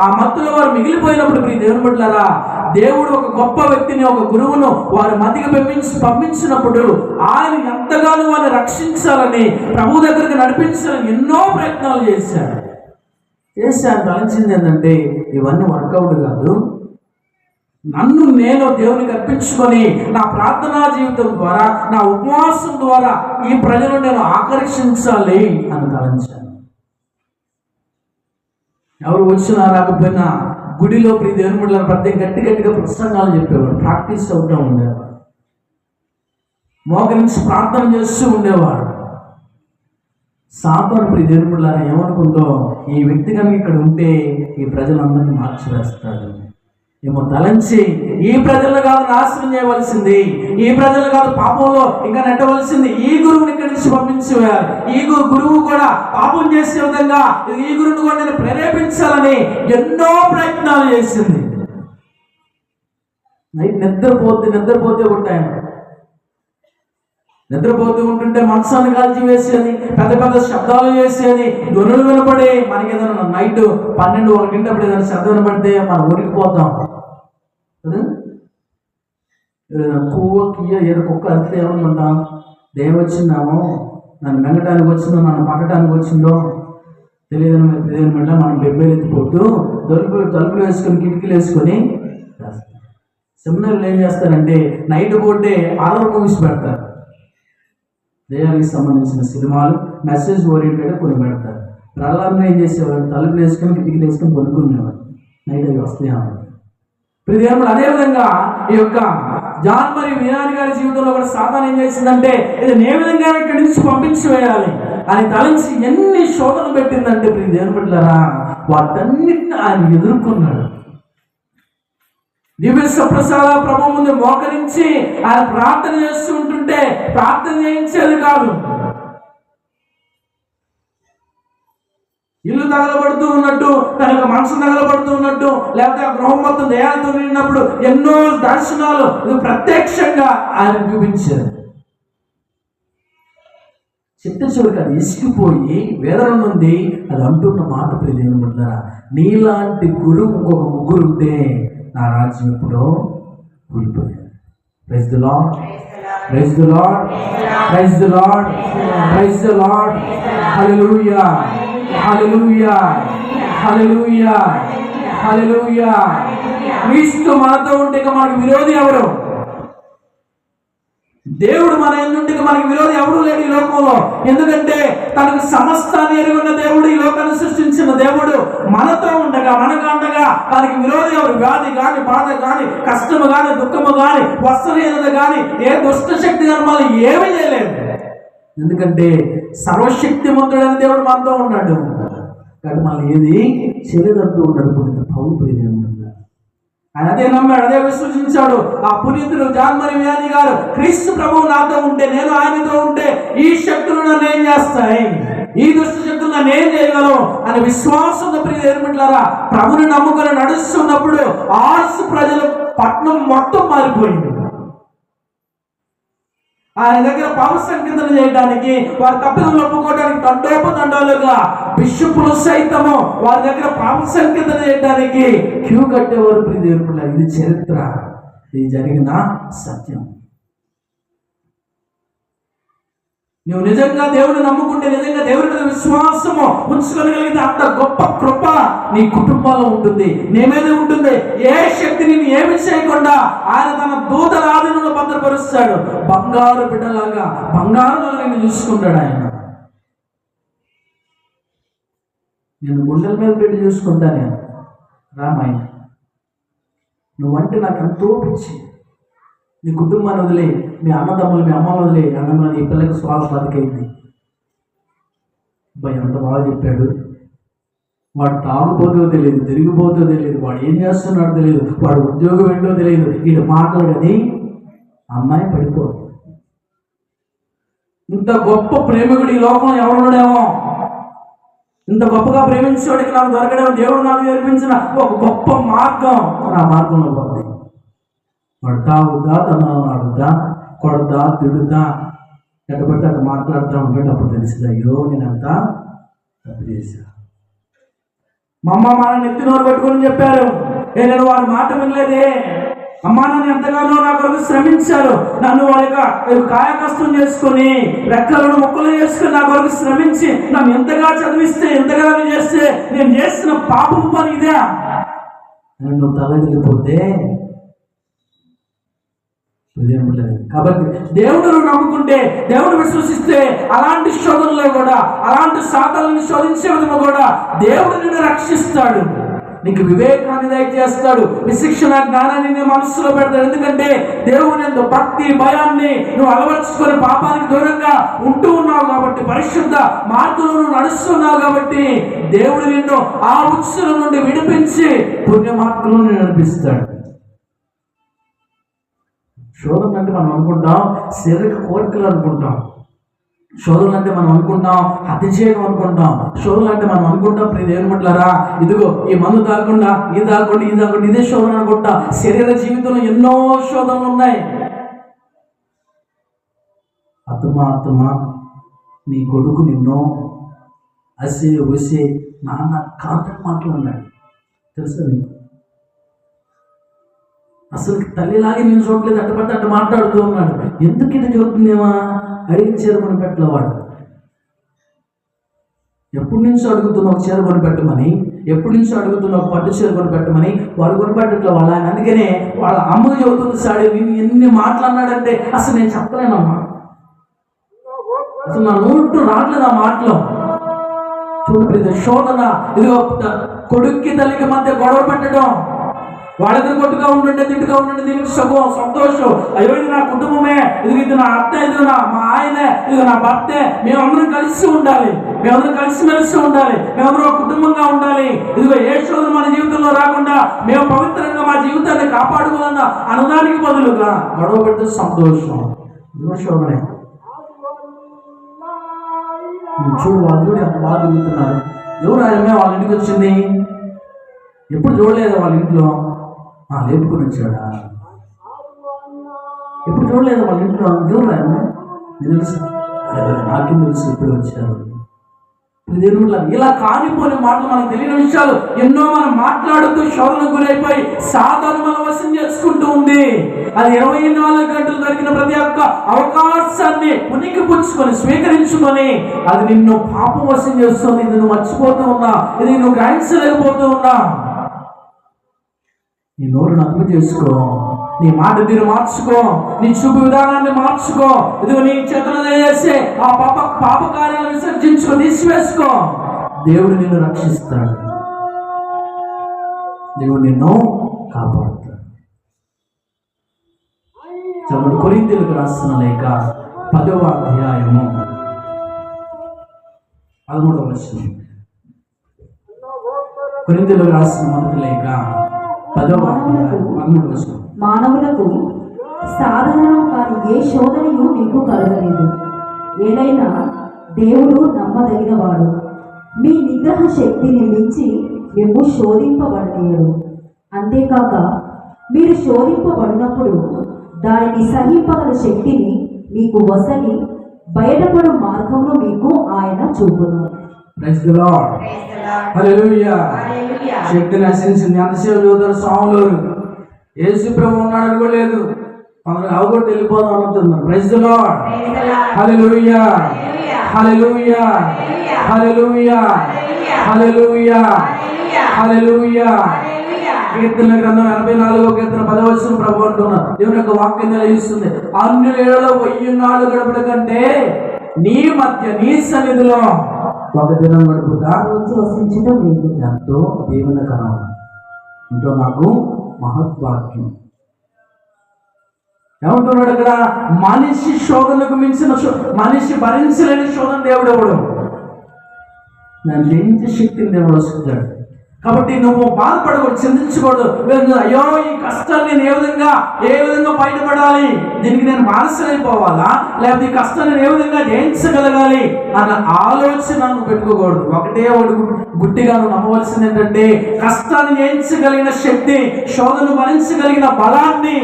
Speaker 1: ఆ మత్తులో వారు మిగిలిపోయినప్పుడు మీ దేవుని బిడ్డలారా, దేవుడు ఒక గొప్ప వ్యక్తిని, ఒక గురువును వారి మధ్యకి పంపించినప్పుడు ఆయన ఎంతగానో వారిని రక్షించాలని, ప్రభు దగ్గరికి నడిపించాలని ఎన్నో ప్రయత్నాలు చేశాడు. తలంచింది ఏంటంటే ఇవన్నీ వర్కౌట్ కాదు, నన్ను నేను దేవునికి అర్పించుకొని నా ప్రార్థనా జీవితం ద్వారా, నా ఉపవాసం ద్వారా ఈ ప్రజలను నేను ఆకర్షించాలి అని తలంచాను. ఎవరు వచ్చినా రాకపోయినా గుడిలో దేవుని బిడ్డలను ప్రతి గట్టిగా ప్రసంగాలు చెప్పేవాడు, ప్రాక్టీస్ అవుతూ ఉండేవాడు, మోకరించి ప్రార్థన చేస్తూ ఉండేవాడు. సాతాను దేవుని బిడ్డలారా ఏమనుకుందో, ఈ వ్యక్తి కనుక ఇక్కడ ఉంటే ఈ ప్రజలందరినీ మార్చివేస్తాడు ఏమో తలంచి, ఈ ప్రజలను కాదు నాశనం చేయవలసింది, ఈ ప్రజలు కాదు పాపంలో ఇంకా నెట్టవలసింది, ఈ గురువుని ఇక్కడి నుంచి పంపించేయాలి, ఈ గురువు కూడా పాపం చేసే విధంగా ఈ గురువుని కూడా నేను ప్రేరేపించాలని ఎన్నో ప్రయత్నాలు చేసింది. నైట్ నిద్రపోతే ఉంటాయన నిద్రపోతూ ఉంటుంటే మనసాన్ని కాల్చి వేసేది, పెద్ద శబ్దాలు చేసేది, ధ్వనులు వినపడి మనకి ఏదైనా నైట్ 12-1 ఏదైనా శబ్దం వినపడితే మనం ఊరికిపోతాం కదా. ఏదో కుక్క అరిస్తే ఏమనుకుంటాం, దేవ వచ్చిందామో, నన్ను మెంగటానికి వచ్చిందో, నన్ను పట్టడానికి వచ్చిందో తెలియదు. మళ్ళీ మనం బెబ్బేలు ఎత్తిపోతూ తలుపులు వేసుకొని, కిటికీలు వేసుకొని సెమినార్లు ఏం చేస్తారంటే నైట్ పూటే హారర్ మూవీస్ పెడతారు, దేహానికి సంబంధించిన సినిమాలు, మెసేజ్ ఓరియంటెడ్ కొన్ని పెడతారు. ప్రహ్లాదం ఏం చేసేవాళ్ళు, తలుపులు వేసుకొని, కిటికీలు వేసుకొని కొనుక్కునేవాళ్ళు, నైట్ అవి వస్తాయి. అదేవిధంగా ఈ యొక్క జాన్ మరియు వియాని గారి జీవితంలో కూడా సాతాను ఏం చేసిందంటే, ఇది ఏ విధంగా ఇక్కడి నుంచి పంపించివేయాలి అని తలంచి ఎన్ని శోధనలు పెట్టిందంటే దేవుని బిడ్డలారా, వాటన్నిటిని ఆయన ఎదుర్కొన్నాడు. దివ్య ప్రసాద ప్రభు ముందు మోకరించి ఆయన ప్రార్థన చేస్తూ ఉంటుంటే ప్రార్థన చేయించేది కాదు, ఇల్లు తగలబడుతూ ఉన్నట్టు, తన యొక్క మనసు తగలబడుతూ ఉన్నట్టు, లేకపోతే ఆ గృహం మొత్తం దయాలతో నిండినప్పుడు ఎన్నో దర్శనాలు ప్రత్యక్షంగా ఆయన చూపించారు. చివరికి అది ఇసిగిపోయి వేదన నుండి అది అంటున్న మాట దేవుని బిడ్డలారా, నీలాంటి గురువు ఇంకొక ముగ్గురు ఉంటే నా రాజ్యం ఎప్పుడో కూలిపోయాడు. Praise the Lord, praise the Lord, praise the Lord, praise the Lord. Hallelujah, hallelujah, hallelujah, hallelujah. క్రీస్తు మనతో ఉంటే మనకు విరోధి ఎవరు? దేవుడు మన ఎన్నుంటే మనకి విరోధి ఎవడు లేడు ఈ లోకంలో. ఎందుకంటే తనకు సమస్తాన్ని ఎరుగున్న దేవుడు, ఈ లోకాన్ని సృష్టించిన దేవుడు మనతో ఉండగా, మనకు అండగా తనకి విరోధి ఎవరు? వ్యాధి కానీ, బాధ కానీ, కష్టము కానీ, దుఃఖము కానీ, వస్త్రహీనత కానీ, ఏ దుష్ట శక్తి కానీ మనం ఏమీ చేయలేదు. ఎందుకంటే సర్వశక్తిమంతుడైన దేవుడు మనతో ఉన్నాడు. కానీ మనం ఏది చేయదంటూ ఉన్నాడు. పౌలు ప్రియదేవుడు ఆయన అదే నమ్మాడు, అదే విశ్వసించాడు. ఆ పునీతుడు జాన్ మరియు వియాని గారు, క్రీస్తు ప్రభువు నాతో ఉంటే, నేను ఆయనతో ఉంటే ఈ శక్తులు నన్ను ఏం చేస్తాయి, ఈ దుష్ట శక్తులు నన్ను ఏం చేయగలవు అని విశ్వాసంతో ప్రియ ఏర్పట్లారా ప్రభుని నమ్ముకొని నడుస్తున్నప్పుడు ఆర్స్ ప్రజల పట్నం మొత్తం మారిపోయింది. ఆయన దగ్గర పాప సంకీర్తన చేయడానికి, వారి తప్పిదములు ఒప్పుకోవడానికి తండోపతండాలుగా బిషపులు సైతము వారి దగ్గర పాప సంకీర్తన చేయడానికి క్యూ కట్టేవారు. ప్రియ దేవుడు, ఇది చరిత్ర, ఇది జరిగిన సత్యం. నువ్వు నిజంగా దేవుడిని నమ్ముకుంటే, నిజంగా దేవుడి మీద విశ్వాసము ఉంచుకోగలిగితే అంత గొప్ప కృప నీ కుటుంబంలో ఉంటుంది, నీ మీద ఉంటుంది. ఏ శక్తి నిన్ను ఏమి చేయకుండా ఆయన తన దూతల ఆధీనంలో భద్రపరుస్తాడు. బంగారు బిడ్డలాగా, బంగారులాగా నిన్ను చూసుకుంటాడు ఆయన. నేను గుండెల మీద పెట్టి చూసుకుంటా. నేను రామాయణ నువ్వంటే నాకు ఎంతో పిచ్చి. నీ కుటుంబాన్ని వదిలే, మీ అన్నదమ్ములు, మీ అమ్మని వదిలే, అన్నమ్మ నీ పిల్లకి స్వాల బతికైంది. అబ్బాయి ఎంత బాగా చెప్పాడు. వాడు తాగుపోతో తెలియదు, తిరిగిపోతో తెలియదు, వాడు ఏం చేస్తున్నాడో తెలియదు, వాడు ఉద్యోగం ఏంటో తెలియదు. వీడు మాటలు కానీ అమ్మాయి పడిపోదు. ఇంత గొప్ప ప్రేమికుడు ఈ లోకంలో ఎవరున్నాడేమో, ఇంత గొప్పగా ప్రేమించేవాడికి నాకు దొరకడేమో. దేవుడు నాకు నేర్పించిన ఒక గొప్ప మార్గం నా మార్గంలో పోతుంది. వాడు తాగుద్దా, తనను ఆడుద్దా, కొడద్దా, తిడుద్దా, ఎట్టబట్టి అట్లా మాట్లాడుతూ ఉంటాడు. అప్పుడు తెలిసింది, అయ్యో నేనంతా తప్పు చేశా. మా అమ్మ మా నాన్న ఎత్తి నోరు పెట్టుకొని చెప్పారు, నేను వారి మాట వినలేదే. అమ్మా నన్ను ఎంతగానో నా కొరకు శ్రమించారు. నన్ను వారి కాయ కష్టం చేసుకొని, రెక్కలను ముక్కలు చేసుకుని నా కొరకు శ్రమించి నన్ను ఎంతగా చదివిస్తే, ఎంతగానో చేస్తే నేను చేసిన పాపం పని ఇదే. నువ్వు తలగిలిపోతే కాబట్టి దేవుడు నమ్ముకుంటే, దేవుడు విశ్వసిస్తే అలాంటి శోధనలో కూడా, అలాంటి సాధనలను శోధించే విధంగా కూడా దేవుడు నిన్ను రక్షిస్తాడు. నీకు వివేకాన్ని దయచేస్తాడు, విశిక్షణ జ్ఞానాన్ని నీ మనస్సులో పెడతాడు. ఎందుకంటే దేవుని యందు భక్తి భయాన్ని నువ్వు అలవర్చుకొని పాపానికి దూరంగా ఉంటూ ఉన్నావు కాబట్టి, పరిశుద్ధ మార్గంలో నువ్వు నడుస్తున్నావు కాబట్టి దేవుడు నిన్ను ఆ ఉత్సవం నుండి విడిపించి పుణ్య మార్గంలో నడిపిస్తాడు. శోధన అంటే మనం అనుకుంటాం శారీరక కోరికలు అనుకుంటాం, శోధనలు అంటే మనం అనుకుంటాం హత్య చేయడం అనుకుంటాం, శోధనలు అంటే మనం అనుకుంటాం ప్రియ దేవుని బిడ్డలారా ఇదిగో ఈ మందు తాగకుండా, ఇది తాగకుండా, ఇది తాగకుండా, ఇదే శోధన అనుకుంటా. శరీర జీవితంలో ఎన్నో శోధనలు ఉన్నాయి. ఆత్మ నీ కొడుకు నిన్నో అసే వసే నాన్న కాంతకు మాట్లాడినాడు తెలుసా నీకు? అసలు తల్లిలాగే నేను చూడలేదు, అట్టపట్టి అట్ట మాట్లాడుతూ ఉన్నాడు. ఎందుకు ఇటు చదువుతుందేమా అడిగి చీర కొని పెట్టలేవాడు. ఎప్పటి నుంచో అడుగుతున్నా ఒక చీర కొని పెట్టమని, ఎప్పటి నుంచో అడుగుతున్నా ఒక పట్టు చీర కొని పెట్టమని, వాడు కొనిపెట్టట్లే వాళ్ళ ఆయన. అందుకనే వాళ్ళ అమ్మకు చెబుతుంది, సాడి నేను ఎన్ని మాట్లాడినాడంటే అసలు నేను చెప్పలేనమ్మా, అసలు నా నోటు రావట్లేదు ఆ మాటలు. చూడు శోధన, ఇదిగో కొడుక్కి తల్లికి మధ్య గొడవ పెట్టడం, వాళ్ళకి కొట్టుగా ఉండండి, తిట్టుగా ఉండండి, దీనికి సుఖం సంతోషం. అయ్యో ఇది నా కుటుంబమే, ఇది నా అత్త, ఇది మా ఆయనే, ఇది నా భర్తే, మేమందరం కలిసి ఉండాలి, మేమందరం కలిసిమెలిసి ఉండాలి, మేమందరం ఒక కుటుంబంగా ఉండాలి. ఇదిగో ఏ శోధన మన జీవితంలో రాకుండా మేము పవిత్రంగా మా జీవితాన్ని కాపాడుకోవాలన్న అనుదానికి బదులుగా గొడవ పెడితే సంతోషం. ఇదిగో శోధనే. చూడు వాళ్ళు చూడు ఎంత బాగా తిరుగుతున్నారు. ఎవరు ఆయమే వాళ్ళ ఇంటికి వచ్చింది, ఎప్పుడు చూడలేదు వాళ్ళ ఇంట్లో. లేపుకొని వచ్చాడా, ఎప్పుడు చూడలేదు వాళ్ళ ఇంట్లో. ఎవరు ఆయన తెలుసు, నాకేం తెలుసు ఎప్పుడు వచ్చారు. ఇలా కానిపోయిన మాటలు మనకు తెలియని విషయాలు ఎన్నో మనం మాట్లాడుతూ శోధనకు గురైపోయి సాధారణ మన వశం చేసుకుంటూ ఉంది. అది 24 గంటలు దొరికిన ప్రతి ఒక్క అవకాశాన్ని ఉనికి పుచ్చుకొని స్వీకరించుకొని అది నిన్ను పాపం వశం చేస్తుంది. ఇది నువ్వు మర్చిపోతూ ఉన్నా, ఇది నువ్వు గ్రహించలేకపోతూ ఉన్నా. నీ నోరును అదుపు చేసుకో, నీ మాట తీరు మార్చుకో, నీ చూపు విధానాన్ని మార్చుకో. ఇదిగో నీ చేతులు చేసే ఆ పాప కార్యాలను విసర్జించుకో, తీసివేసుకో. దేవుడు నిన్ను రక్షిస్తాడు, దేవుడు నిన్ను కాపాడుతాడు. చదువు కొరింథీయులకు రాసిన లేఖ 10వ అధ్యాయము 13వ వచనం. కొరింథీయులకు రాసిన మొదటి లేఖ 10వ అధ్యాయం 13వ వచనం.
Speaker 2: మానవులకు సాధారణం కాని ఏ శోధనయు మీకు కలగలేదు. ఏదైనా దేవుడు నమ్మదగినవాడు, మీ నిగ్రహ శక్తిని మించి మేము శోధింపబడలేరు. అంతేకాక మీరు శోధింపబడినప్పుడు దానిని సహింపగల శక్తిని మీకు వసలి బయటపడు మార్గంలో మీకు ఆయన చూపును.
Speaker 1: Praise the Lord.
Speaker 3: Praise the Lord.
Speaker 1: Hallelujah.
Speaker 3: Hallelujah.
Speaker 1: శక్తి నశించింది. ఎంతసేపు చూద్దారు స్వాములు, యేసు ప్రభు ఉన్నాడు అనుకోలేదు, మనకు అవగొట్టి వెళ్ళిపోదాం అనుకుంటున్నారు. Praise the Lord.
Speaker 3: Praise the Lord.
Speaker 1: Hallelujah. Hallelujah. Hallelujah. Hallelujah. Hallelujah. కీర్తన గ్రంథం 84వ కీర్తన 10వ వచనం ప్రభు అంటున్నారు, దేవుని యొక్క వాక్యం నిలయిస్తుంది, అన్యులలో 1000 నాళ్ళు గడపడం కంటే నీ మధ్య నీ సన్నిధిలో ఒక దినం గడుపుతా
Speaker 2: రోజు వసించడం లేదు.
Speaker 1: ఎంతో దేవునికరం, ఎంతో నాకు మహద్వాక్యం. ఏమంటున్నాడు అక్కడ? మనిషి శోధనకు మించిన మనిషి భరించలేని శోధన దేవుడు ఎవడు? దాన్ని జయించే శక్తిని దేవుడు వస్తున్నాడు. కాబట్టి నువ్వు బాధపడకూడదు, చింతించకూడదు. అయ్యో ఈ కష్టాన్ని నేను ఏ విధంగా బయటపడాలి, దీనికి నేను బానిసైపోవాలా, లేకపోతే ఈ కష్టాన్ని నేను ఏ విధంగా జయించగలగాలి అన్న ఆలోచన నువ్వు పెట్టుకోకూడదు. ఒకటే గుట్టిగా నువ్వు నమ్మవలసింది ఏంటంటే, కష్టాన్ని జయించగలిగిన శక్తి, శోధను భరించగలిగిన బలాన్ని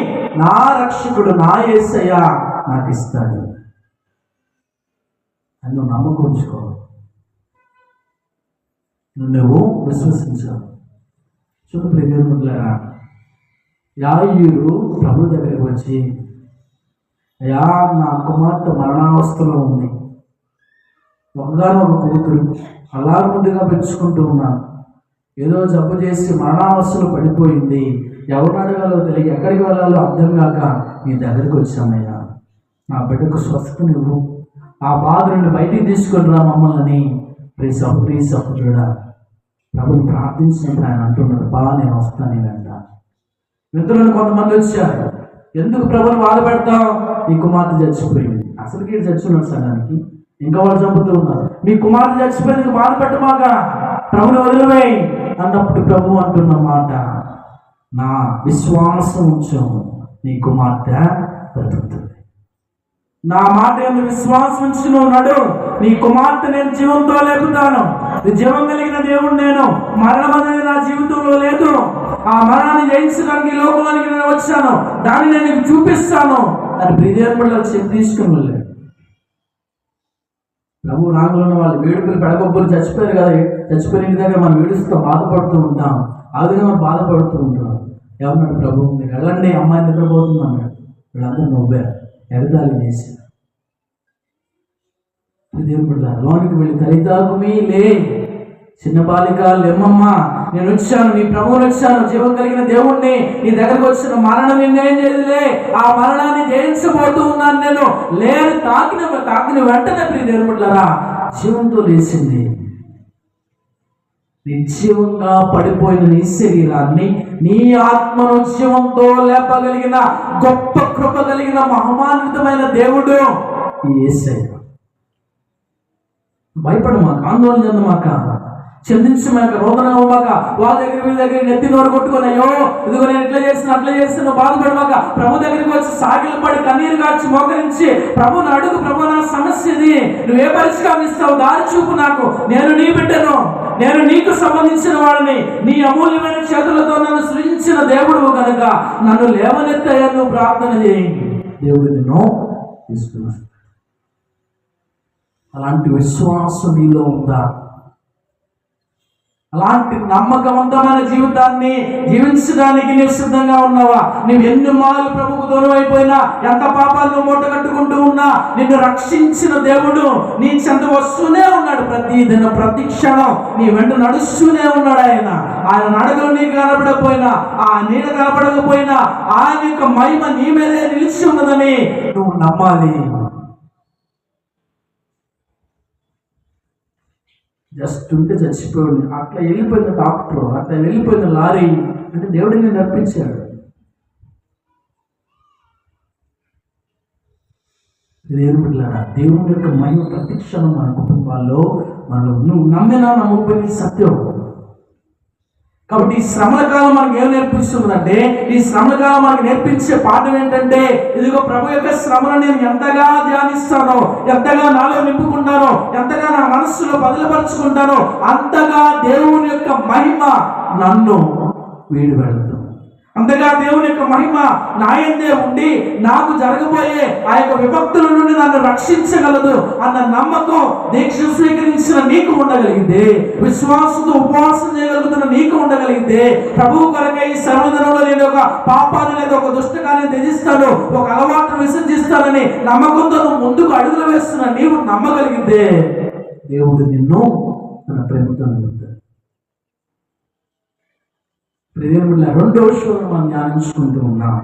Speaker 1: నా రక్షకుడు నా యేసయ్య నాకు ఇస్తాడు అని నువ్వు నమ్మకం ఉంచుకో. నువ్వు విశ్వసించావు. చూడు దేవుడులారా, యాయుడు ప్రభు దగ్గరికి వచ్చి, అయ్యా నా కుమార్తె మరణావస్థలో ఉంది, ఒకగానొక కూతురు అలారు ముందుగా పెంచుకుంటూ ఉన్నాను, ఏదో జబ్బు చేసి మరణావస్థలో పడిపోయింది, ఎవరిని అడగాలో తెలియక ఎక్కడికి వెళ్ళాలో అర్థం కాక మీ దగ్గరికి వచ్చామయ్యా, నా బిడ్డకు స్వస్థతనివ్వు, ఆ బాధ నుండి బయటికి తీసుకొని రా మమ్మల్ని. ప్రియ సహోదరుడా, ప్రభుని ప్రార్థించినప్పుడు ఆయన అంటున్నాడు, బా నేను వస్తాను వెంట. మిత్రులను కొంతమంది వచ్చారు, ఎందుకు ప్రభుని బాధ పెడతావు, నీ కుమార్తె చచ్చిపోయింది. అసలు గీడు చచ్చున్నాడు సగానికి, ఇంకా వాళ్ళు చంపుతూ ఉన్నారు. మీ కుమార్తె చచ్చిపోయింది, బాధ పెట్టమాక, ప్రభుని వదిలివేయి అన్నప్పుడు ప్రభు అంటున్న మాట, నా విశ్వాసం ఉంచు, నీ కుమార్తె బ్రతుకుతుంది. నా మాట ఎందు విశ్వాసం ఉంచి నువ్వు నడు, నీ కుమార్తె నేను జీవంతో లేపుతాను. జీవం కలిగిన దేవుడు నేను, మరణం అనేది నా జీవితంలో లేదు. ఆ మరణాన్ని జయించడానికి ఈ లోకానికి నేను వచ్చాను, దాన్ని నేను నీకు చూపిస్తాను అని ప్రియదేవుడు చెప్పి తీసుకుని వెళ్ళాడు. ప్రభు రాంగులు ఉన్న వాళ్ళు వేడుకలు పెడగొబ్బలు చచ్చిపోయారు కదా, చచ్చిపోయిన ఇంటి దగ్గర మనం వేడుస్తూ బాధపడుతూ ఉంటాం, ఆ విధంగా మనం బాధపడుతూ ఉంటాం. ఏమన్నాడు ప్రభు, మీరు వెళ్ళండి, అమ్మాయి నిద్రపోతుంది అన్నాడు. వీళ్ళందరూ నవ్వారు, ఎగతాళి చేశారు. దేవుడు లోనికి వెళ్ళి, తల్లిదాకుమి లే, చిన్న బాలిక లేమ్మమ్మ, నేను వచ్చాను, నీ ప్రభువుని వచ్చాను, జీవం కలిగిన దేవుణ్ణి, నీ దగ్గరకు వచ్చిన మరణం నిన్నేం చేయదులే, ఆ మరణాన్ని జయించబోతూ ఉన్నాను నేను. లేదు, తాకిన వెంటనే ప్రియ దేవుడులారా జీవంతో లేచింది. నిర్జీవంగా పడిపోయిన నీ శరీరాన్ని నీ ఆత్మను జీవంతో లేపగలిగిన గొప్ప కృప కలిగిన మహమాన్వితమైన దేవుడు ఈ యేసయ్య. భయపడమాక, ఆందోళన చెందమాక, చింతించమాక, రోదన అవ్వమాక, వాళ్ళ దగ్గర వీళ్ళ దగ్గర నెత్తి నోరు కొట్టుకొని, అయ్యో ఇదిగో నేను ఇట్లా చేస్తున్నా అట్లా చేస్తున్నా బాధపడమాక. ప్రభు దగ్గరికి వచ్చి సాగిలు పడి కన్నీరు కాచి మోకరించి, ప్రభుని అడుగు, ప్రభు నా సమస్య ఇది, నువ్వే పరిష్కారం ఇస్తావు, దారి చూపు నాకు, నేను నీ బిడ్డను, నేను నీకు సంబంధించిన వాడిని, నీ అమూల్యమైన చేతులతో నన్ను సృజించిన దేవుడు కనుక నన్ను లేవనెత్తయ్యా, నువ్వు ప్రార్థన చేయండి, దేవుడు నిన్ను తీసుకున్నాడు. అలాంటి విశ్వాసం నీలో ఉందా? అలాంటి నమ్మకవంతమైన జీవితాన్ని జీవించడానికి నీవు సిద్ధంగా ఉన్నావా? నువ్వు ఎన్ని మార్లు ప్రభుకు దూరం అయిపోయినా, ఎంత పాపాలను మూట కట్టుకుంటూ ఉన్నా, నిన్ను రక్షించిన దేవుడు నీ చెంత వస్తూనే ఉన్నాడు. ప్రతి దిన ప్రతి క్షణం నీ వెంట నడుస్తూనే ఉన్నాడు. ఆయన నడగలు నీకు కనపడకపోయినా, ఆ నీడ కనపడకపోయినా, ఆయన యొక్క మహిమ నీ మీదే నిలిచి ఉన్నదని నువ్వు నమ్మాలి. జస్ట్ ఉంటే చచ్చిపోయింది, అట్లా వెళ్ళిపోయిన డాక్టర్, అట్లా వెళ్ళిపోయిన లారీ అంటే దేవుడిని నడిపించాడు. దేవుడి యొక్క మహిమ ప్రతి క్షణం మన కుటుంబాల్లో మనం, నువ్వు నమ్మినా నమ్మకపోయిన సత్యం. కాబట్టి ఈ శ్రమల కాలం మనకు ఏం నేర్పిస్తుందంటే, ఈ శ్రమల కాలం మనకు నేర్పించే పాఠం ఏంటంటే, ఇదిగో ప్రభు యొక్క శ్రమను నేను ఎంతగా ధ్యానిస్తానో, ఎంతగా నాలో నింపుకుంటానో, ఎంతగా నా మనస్సులో బదిలపరుచుకుంటానో, అంతగా దేవుని యొక్క మహిమ నన్ను వీడిపెడుతుంది. అంతగా దేవుని యొక్క మహిమ నాయందే ఉండి నాకు జరగబోయే ఆ యొక్క విభక్తుల నుండి నన్ను రక్షించగలదు అన్న నమ్మకం దీక్ష స్వీకరించిన నీకు ఉండగలిగింది, విశ్వాసంతో ఉపవాసం చేయగలుగుతున్న నీకు ఉండగలిగింది. ప్రభువు కొరకై ఈ సర్వదినంలో నేను ఒక పాపాన్ని లేదా ఒక దుష్టకాన్ని త్యజిస్తాను, ఒక అలవాటును విసర్జిస్తానని నమ్మకంతో నువ్వు ముందుకు అడుగులు వేస్తున్న నీవు నమ్మగలిగిందే, దేవుడు నిన్ను తన ప్రేమతో నిలుపుతాడు. రెండో విషయం మనం ధ్యానించుకుంటూ ఉన్నాం.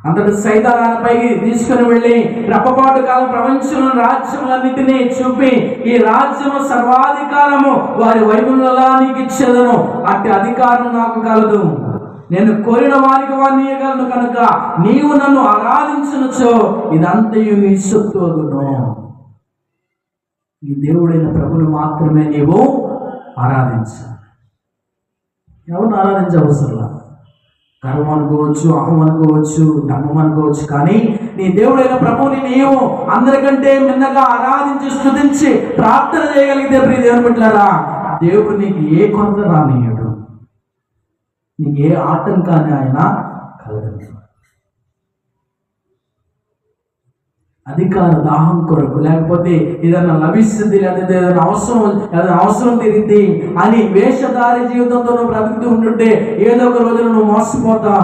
Speaker 1: అంతటి సైతానాలపై తీసుకుని వెళ్ళి రెప్పపాటు కాలం ప్రపంచంలో రాజ్యములన్నిటినీ చూపి, ఈ రాజ్యము సర్వాధికారము వారి వైపులా నీకు ఇచ్చేదను, అట్టి అధికారం నాకు కలదు, నేను కోరిన వారికి వారిని ఇవ్వగలను, కనుక నీవు నన్ను ఆరాధించునచో ఇదంతయు నీ సొత్తు అగును. ఈ దేవుడైన ప్రభును మాత్రమే నీవు ఆరాధించాలి. ఎవరిని ఆరాధించవసరంలా, గర్వం అనుకోవచ్చు, అహం అనుకోవచ్చు, ధర్మం అనుకోవచ్చు, కానీ నీ దేవుడైన ప్రభువుని నీవు అందరికంటే మిన్నగా ఆరాధించి స్తుతించి ప్రార్థన చేయగలిగితే ప్రియ దేవుని బిడ్డలారా, దేవుడు నీకు ఏ కొరత రానియడు, నీకు ఏ ఆటంకాన్ని ఆయన కలగదు. అధికార దాహం కొరకు, లేకపోతే ఏదైనా లభిస్తుంది, లేకపోతే ఏదైనా అవసరం తిరిగింది అని వేషధారి జీవితంతో నువ్వు బ్రతుకుతూ ఉంటుంటే ఏదో ఒక రోజున నువ్వు మోసపోతా,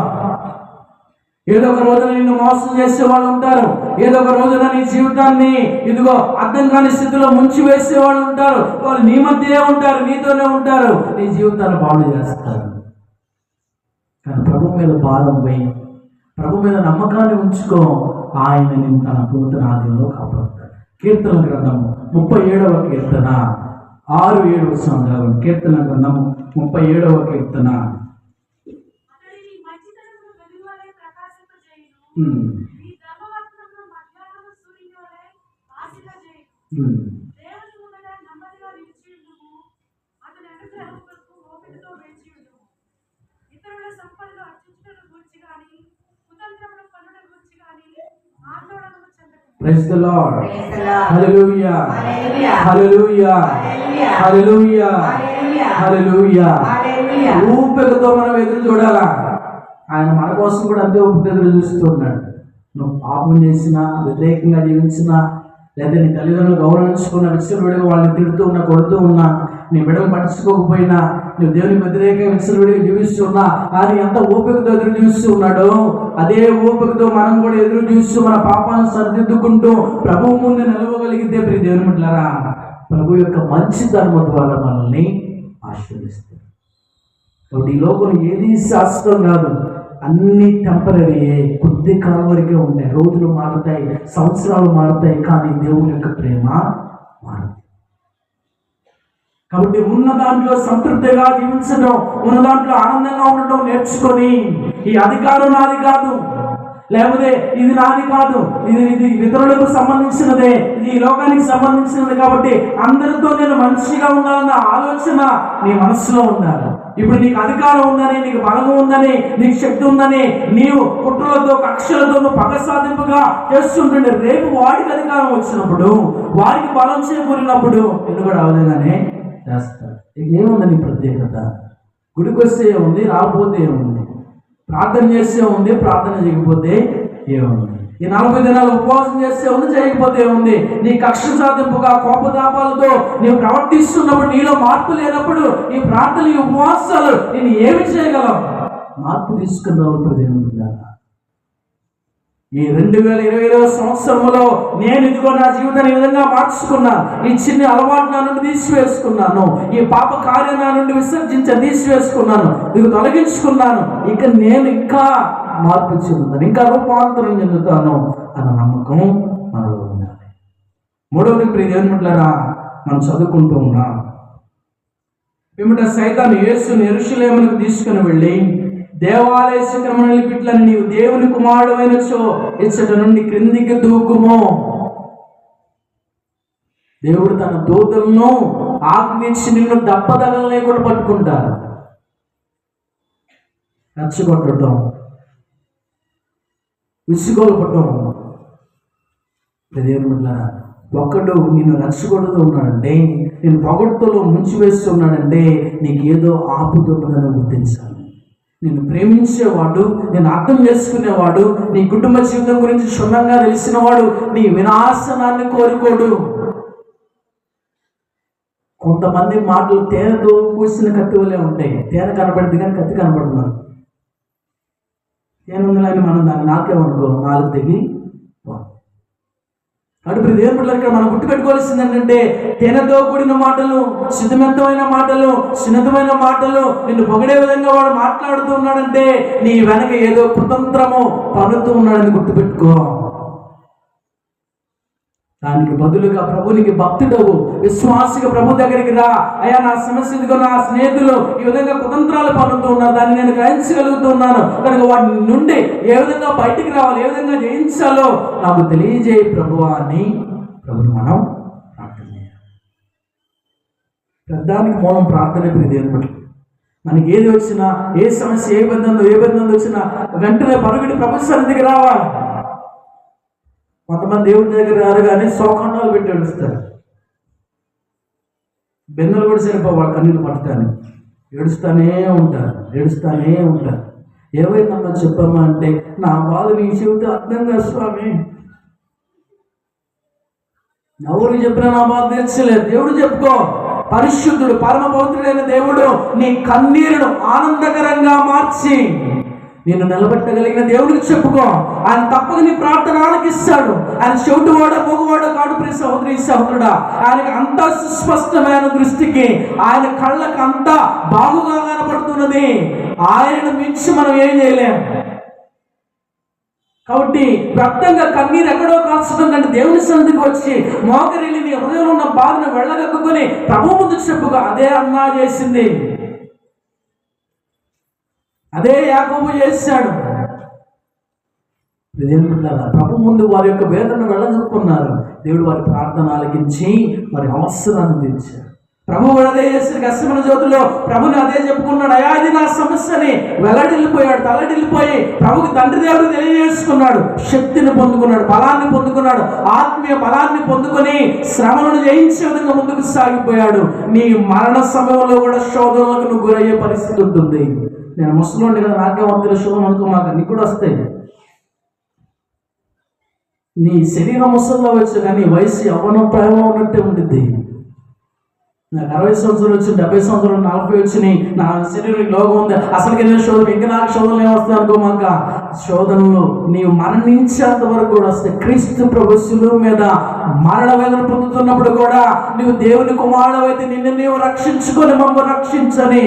Speaker 1: ఏదో ఒక రోజున నిన్ను మోసం చేసే వాళ్ళు ఉంటారు, ఏదో ఒక రోజున నీ జీవితాన్ని ఇదిగో అర్థం కాని స్థితిలో ముంచి వేసే వాళ్ళు ఉంటారు. వాళ్ళు నీ మధ్యే ఉంటారు, నీతోనే ఉంటారు, నీ జీవితాన్ని బాగు చేస్తారు. కానీ ప్రభు మీద భారం పోయి ప్రభు మీద నమ్మకాన్ని ఉంచుకో, ఆయన నేను తన నూతన ఆదిలో కాపాడుతాడు. కీర్తన గ్రంథము 37వ కీర్తన 6-7 వచనాలు. కీర్తన గ్రంథము 37వ కీర్తన. Praise the Lord. Hallelujah. Hallelujah. Hallelujah. Hallelujah. ఊపికతో మనం ఎదురు చూడాలా. ఆయన మన కోసం కూడా అంతే ఊపిక ఎదురు చూస్తూ ఉన్నాడు. నువ్వు పాపం చేసినా, వ్యతిరేకంగా జీవించినా, లేదా నీ తల్లిదండ్రులు గౌరవించుకున్న విచ్చలవిడిగా వాళ్ళని తిడుతూ ఉన్నా, కొడుతూ ఉన్నా, నీ బిడ్డను పట్టించుకోకపోయినా, నువ్వు దేవుని వ్యతిరేకంగా విచ్చలవిడిగా జీవిస్తున్నా, ఆయన ఎంత ఓపికతో ఎదురు చూస్తూ ఉన్నాడో అదే ఓపికతో మనం కూడా ఎదురు చూస్తూ మన పాపాలను సరిదిద్దుకుంటూ ప్రభువు ముందు నిలవగలిగితే ప్రియ దేవుని బిడ్డలారా, ప్రభు యొక్క మంచి ధర్మ ద్వారా మనల్ని ఆశీర్వదిస్తాడు. కాబట్టి ఈ లోకం ఏది శాశ్వతం కాదు, అన్ని టెంపరీయే, కొద్ది కాలం వరకే ఉంటాయి. రోజులు మారుతాయి, సంవత్సరాలు మారుతాయి, కానీ దేవుని యొక్క ప్రేమ మారుతుంది. కాబట్టి ఉన్న దాంట్లో సంతృప్తిగా జీవించడం, ఉన్న దాంట్లో ఆనందంగా ఉండడం నేర్చుకొని, ఈ అధికారం నాది కాదు, లేకపోతే ఇది నాది కాదు, ఇది ఇతరులకు సంబంధించినదే, ఇది ఈ లోకానికి సంబంధించినది, కాబట్టి అందరితో నేను మంచిగా ఉండాలన్న ఆలోచన నీ మనస్సులో ఉండాలి. ఇప్పుడు నీకు అధికారం ఉందని, నీకు బలము ఉందని, నీకు శక్తి ఉందని నీవు కుట్రలతో కక్షలతో నువ్వు పగ సాధింపుగా చేస్తుంటే, రేపు వాడికి అధికారం వచ్చినప్పుడు, వారికి బలం చేకూరినప్పుడు నిన్ను కూడా అవలేగానే చేస్తాడు. ఏముంది నీ ప్రత్యేకత? గుడికి వస్తే ఏముంది, రాకపోతే ఏముంది, ప్రార్థన చేస్తే ఉంది, ప్రార్థన చేయకపోతే ఏముంది, ఈ 40 దినాలు ఉపవాసం చేస్తే ఉంది, చేయకపోతే ఉంది, నీ కక్ష సాధింపుగా కోపతాపాలతో నీవు ప్రవర్తిస్తున్నప్పుడు, నీలో మార్పు లేనప్పుడు ఈ ప్రార్థన, ఈ ఉపవాసాలు నేను ఏమి చేయగలవు? మార్పు తీసుకున్నావు ప్రదేశంగా. ఈ 2020వ సంవత్సరంలో నేను ఇదిగో నా జీవితాన్ని ఈ విధంగా మార్చుకున్నాను, ఈ చిన్న అలవాటు నా నుండి తీసివేసుకున్నాను, ఈ పాప కార్యం నా నుండి తీసివేసుకున్నాను, ఇది తొలగించుకున్నాను, ఇక నేను ఇంకా మార్పు చెందుతాను, ఇంకా రూపాంతరం చెందుతాను అన్న నమ్మకం మనలో ఉండాలి. మూడవది ప్రియ దేవుని బిడ్డలారా, మనం చదువుకుంటూ ఉన్నాం. పిమ్మట సైతాను యేసును యెరూషలేమునకు తీసుకుని వెళ్ళి, దేవాలయ శిఖరమున నిలబెట్లని నీవు దేవుని కుమారుడైనచో ఇచ్చట నుండి క్రిందికి దూకుము. దేవుడు తన దూతలను ఆజ్ఞించి నిన్ను దెబ్బ తగలలేకుండా పట్టుకుంటారు. రెచ్చగొట్టడం, విసుగొల్పటం. దేవుని బిడ్డలారా, ఒక్కడు నిన్ను రెచ్చగొడుతూ ఉన్నాడంటే, నేను పొగడ్తలో ముంచివేస్తున్నాడంటే నీకు ఏదో ఆపుతున్నదని గుర్తించాలి. నిన్ను ప్రేమించేవాడు, నేను అర్థం చేసుకునేవాడు, నీ కుటుంబ జీవితం గురించి క్షుణ్ణంగా తెలిసినవాడు నీ వినాశనాన్ని కోరుకోడు. కొంతమంది మాటలు తేనెతో పూసిన కత్తి వల్లే ఉంటాయి. తేనె కనబడింది కానీ కత్తి కనబడుతున్నాను. తేనె ఉందని మనం దాన్ని నాకేమనుకో నాలుగు తెగి అడుపు. దేవుని బిడ్డలారా, ఇక్కడ మనం గుర్తుపెట్టుకోవాల్సింది ఏంటంటే, తేనెతో కూడిన మాటలు, సిద్ధమెత్తమైన మాటలు, సున్నితమైన మాటలు, నిన్ను పొగిడే విధంగా వాడు మాట్లాడుతూ ఉన్నాడంటే నీ వెనక ఏదో కుతంత్రము పన్నుతూ ఉన్నాడని గుర్తుపెట్టుకో. దానికి బదులుగా ప్రభునికి భక్తుడవు, విశ్వాసిగా ప్రభు దగ్గరికి రా. అయ్యా, నా సమస్య ఇదిగో, నా స్నేహితులు ఈ విధంగా కుతంత్రాలు పన్నుతూ ఉన్నారు, దాన్ని నేను గ్రహించగలుగుతున్నాను కనుక వాటి నుండి ఏ విధంగా బయటికి రావాలి, ఏ విధంగా జయించాలో నాకు తెలియజేయి ప్రభువా అని ప్రభుని మనం ప్రార్థన చేయాలి. పెద్దానికి మూలం ప్రార్థన. దేవుని మనకి ఏది వచ్చినా, ఏ సమస్య, ఏ ఇబ్బంది వచ్చినా వెంటనే పరుగుడి ప్రభు సన్నిధికి రావాలి. కొంతమంది దేవుడి దగ్గర రారు కానీ శోఖండాలు పెట్టి ఏడుస్తారు. బెన్నలు కూడా సరిపోవాలి కన్నీళ్ళు పడతాను, ఏడుస్తూనే ఉంటారు. ఏమైందమ్మా చెప్పమ్మా అంటే, నా బాధ నీ చెబితే అర్థం కాదు స్వామి. ఎవరు చెప్పినా నా బాధ తెచ్చలేదు. దేవుడు చెప్పుకో. పరిశుద్ధుడు, పరమ పవిత్రుడైన దేవుడు నీ కన్నీరును ఆనందకరంగా మార్చి నేను నిలబెట్టగలిగిన దేవుడికి చెప్పుకో. ఆయన తప్పక నీ ప్రార్థన ఆలకిస్తాడు. ఆయన చెవిటివాడ పొగవాడ కాడు. ప్రియ సహోదరి సహోదరుడా, ఆయనకి అంత సుస్పష్టమైన దృష్టికి, ఆయన కళ్ళకి అంతా బాగుగా కనపడుతున్నది. ఆయనను మించి మనం ఏం చేయలేం. కాబట్టి వ్యక్తంగా కన్నీరు ఎక్కడో కాల్చడం కంటే దేవుని సన్నిధికి వచ్చి మోకరిల్లి నీ హృదయంలో ఉన్న బాధను వెళ్ళగక్కుని ప్రభు ముందు చెప్పుకో. అదే అన్నా చేసింది, అదే యాకోబు చేశాడు. ప్రభు ముందు వారి యొక్క వేదనను వెళ్ళగక్కున్నారు. దేవుడు వారి ప్రార్థన ఆలకించి వారి అవసరాన్ని తీర్చాడు. ప్రభు కూడా అదే చేసిన కష్టమైన జ్యోతిలో ప్రభుని అదే చెప్పుకున్నాడు. అయ్యా, ఇది నా సమస్యని వెల్లడిల్లిపోయాడు. తల్లడిల్లిపోయి ప్రభుకి తండ్రి దేవుడు తెలియజేసుకున్నాడు. శక్తిని పొందుకున్నాడు, బలాన్ని పొందుకున్నాడు, ఆత్మీయ బలాన్ని పొందుకొని శ్రమలను జయించే విధంగా ముందుకు సాగిపోయాడు. నీ మరణ సమయంలో కూడా శోధనలకు నువ్వు గురయ్యే పరిస్థితి ఉంటుంది. నేను ముసలోండి కదా, నాకే వంతుల శోధన అనుకో, మాకు నీకు కూడా వస్తాయి. నీ శరీరం ముసల్లో వచ్చు కానీ వయసు యవ్వనం ప్రాయంలో ఉన్నట్టే ఉంటుంది. నాకు 60 సంవత్సరాలు వచ్చి, 70 సంవత్సరాలు, 40 వచ్చినాయి, నా శరీరం లోగం ఉంది, అసలుకి నేను శోధన, ఇంకా నాకు శోధనలు ఏమొస్తాయి అనుకోమాక. శోధనలు నీవు మరణించేంత వరకు కూడా వస్తాయి. క్రీస్తు ప్రభు శిలువ మీద మరణ వేదన పొందుతున్నప్పుడు కూడా నువ్వు దేవుని కుమారుడవైతే నిన్ను నీవు రక్షించుకొని మమ్మల్ని రక్షించని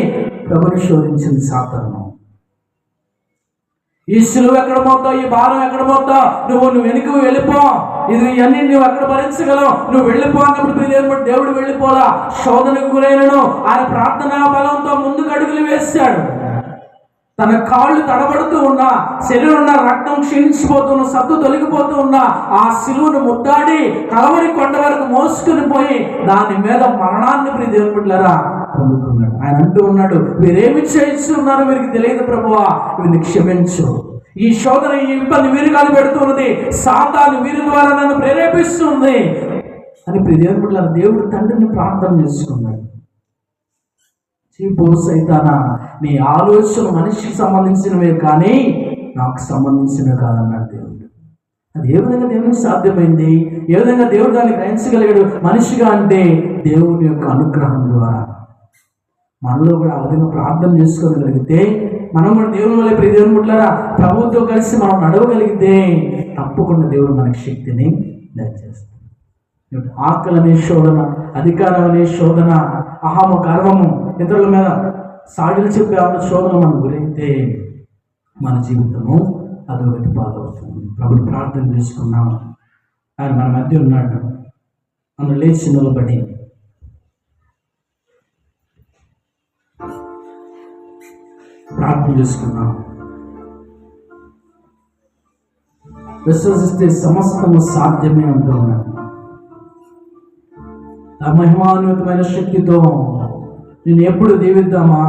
Speaker 1: ప్రభుని శోధించింది సాతాను. ఈ సిలువ ఎక్కడ పోతావు, ఈ భారం ఎక్కడ పోతావు, నువ్వు వెనుక వెళ్ళిపో, ఇది ఇవన్నీ నువ్వు ఎక్కడ భరించగలవు, నువ్వు వెళ్ళిపో అన్నప్పుడు దేవుడు వెళ్ళిపోలా. శోధనకు గురైనను ఆయన ప్రార్థనా బలంతో ముందుకు అడుగులు వేశాడు. తన కాళ్ళు తడబడుతూ ఉన్నా, శరీరం ఉన్న రక్తం క్షీణించిపోతున్న, సత్తు తొలగిపోతూ ఉన్నా ఆ సిలువను ముద్దాడి కలవరి కొండ వరకు మోసుకుని పోయి దాని మీద మరణాన్ని దేవుని బిడ్డలారా పొందుకున్నాడు. ఆయన అంటూ ఉన్నాడు, మీరేమి చేస్తున్నారు వీరికి తెలియదు ప్రభువా, వీరిని క్షమించు. ఈ శోధన, ఈ ఇబ్బంది వీరు కాలు పెడుతున్నది, సాతాను వీరి ద్వారా నన్ను ప్రేరేపిస్తుంది అని దేవుని బిడ్డలారా దేవుడు తండ్రిని ప్రార్థన చేసుకున్నాడు. సైతానా, నీ ఆలోచన మనిషికి సంబంధించినవే కానీ నాకు సంబంధించినవి కాదన్నాడు దేవుడు. అది ఏ విధంగా దేవునికి సాధ్యమైంది, ఏ విధంగా దేవుడు దాన్ని గ్రహించగలిగాడు మనిషిగా అంటే దేవుని యొక్క అనుగ్రహం ద్వారా. మనలో కూడా ఆ విధంగా ప్రార్థన చేసుకోగలిగితే, మనం కూడా దేవుని వల్ల దేవుని బిడ్డలారా ప్రభుతో కలిసి మనం నడవగలిగితే తప్పకుండా దేవుడు మనకి శక్తిని దయచేస్తాడు. ఆకలి అనే శోధన, అధికారం అనే శోధన, అహము, గర్వము, ఇతరుల మీద సాడులు చెప్పే శోధన మనం గురైతే మన జీవితము అదొకటి పాలవుతుంది. ప్రభుని ప్రార్థన చేసుకున్నాం. ఆయన మన మధ్య ఉన్నాడు. మనం లేచి నిలబడి ప్రార్థన చేసుకున్నాం. విశ్వసిస్తే సమస్తము సాధ్యమే అంటూ ఉన్నాడు. ఆ మహిమాన్వితమైన శక్తితో నేను ఎప్పుడు దీవిద్దామా,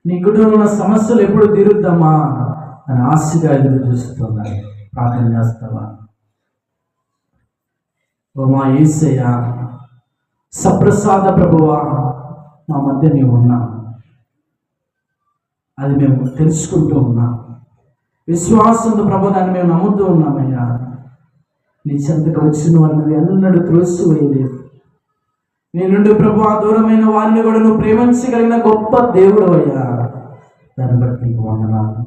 Speaker 1: నీ కుటుంబంలో ఉన్న సమస్యలు ఎప్పుడు తీరుద్దామా అని ఆశగా ఎదురు చూస్తున్నాను. ప్రార్థన చేస్తావా? ఓ మా యేసయ్య, సప్రసాద ప్రభువా, మా మధ్య నీవు ఉన్నా, అది మేము తెలుసుకుంటూ ఉన్నాం. విశ్వాసంతో ప్రభు దాన్ని మేము నమ్ముతూ ఉన్నామయ్యా. నీ చెంతకు వచ్చిన వారిని ఎన్నడూ త్రోసివేయలేదు. నీ నుండి ప్రభు ఆ దూరమైన వారిని కూడా నువ్వు ప్రేమించగలిగిన గొప్ప దేవుడు అయ్యా. దాన్ని బట్టి నీకు వందనాలు.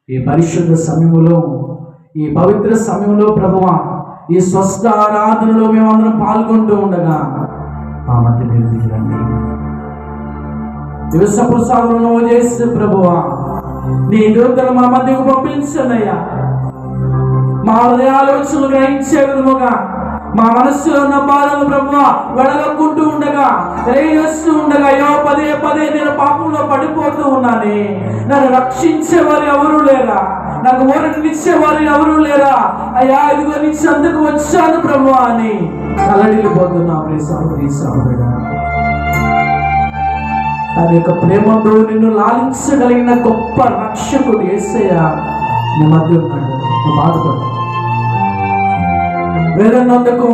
Speaker 1: ఈ పరిశుద్ధ సమయంలో, ఈ పవిత్ర సమయంలో ప్రభువా, ఈ స్వస్థ ఆరాధనలో మేమందరం పాల్గొంటూ ఉండగా మా మధ్య మీరు దిగండి. దివస ప్రసాదంలో చేసి ప్రభువా, నీ దూతను మా మధ్యకు పంపించనయ్యా. మా హృదయాలోచనలు గ్రహించే విధముగా, మా మనస్సులో ఉన్న బాధలు ప్రభువా వెడగొక్కుంటూ ఉండగా, రేయస్తూ ఉండగా, అయ్యో పదే పదే నేను పాపంలో పడిపోతూ ఉన్నానే, నన్ను రక్షించేవారు ఎవరు లేరా, నాకు ఊరటనిచ్చేవారు ఎవరు లేరా అయ్యా, ఇదిగో నీ చెంతకు వచ్చాను ప్రభువా అని కలడిల్లిపోతున్నా. ప్రియ సహోదరి సహోదరుడా, తన యొక్క ప్రేమతో నిన్ను లాలించగలిగిన గొప్ప రక్షకుడు యేసయ్య నీ మధ్య ఉన్నాడు. నువ్వు బాధపడు. వేరన్నందుకు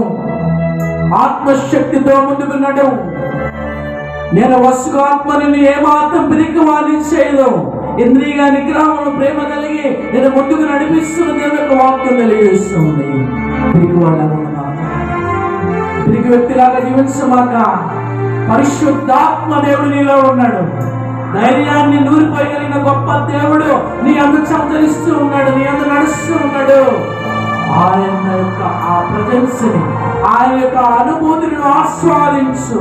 Speaker 1: ఆత్మశక్తితో ముందుకు నడు. నేను వసుకు ఆత్మ నిన్ను ఏమాత్రం పిరికి వాదించేయదు. ఇంద్రియ నిగ్రహంలో ప్రేమ కలిగి నేను ముందుకు నడిపిస్తున్న దేవుని యొక్క వాక్యం తెలియజేస్తుంది. పిరికి వాళ్ళ పిరికి వ్యక్తిలాగా జీవించమాక. పరిశుద్ధాత్మ దేవుడు నీలో ఉన్నాడు. ధైర్యాన్ని నూరిపోయగలిగిన గొప్ప దేవుడు నీ అందు సంచరిస్తూ ఉన్నాడు, నీ అందు నడుస్తూ ఉన్నాడు. ఆయన యొక్క ఆ ప్రజెన్స్ ని, ఆయన యొక్క అనుభూతిని ఆస్వాదించు.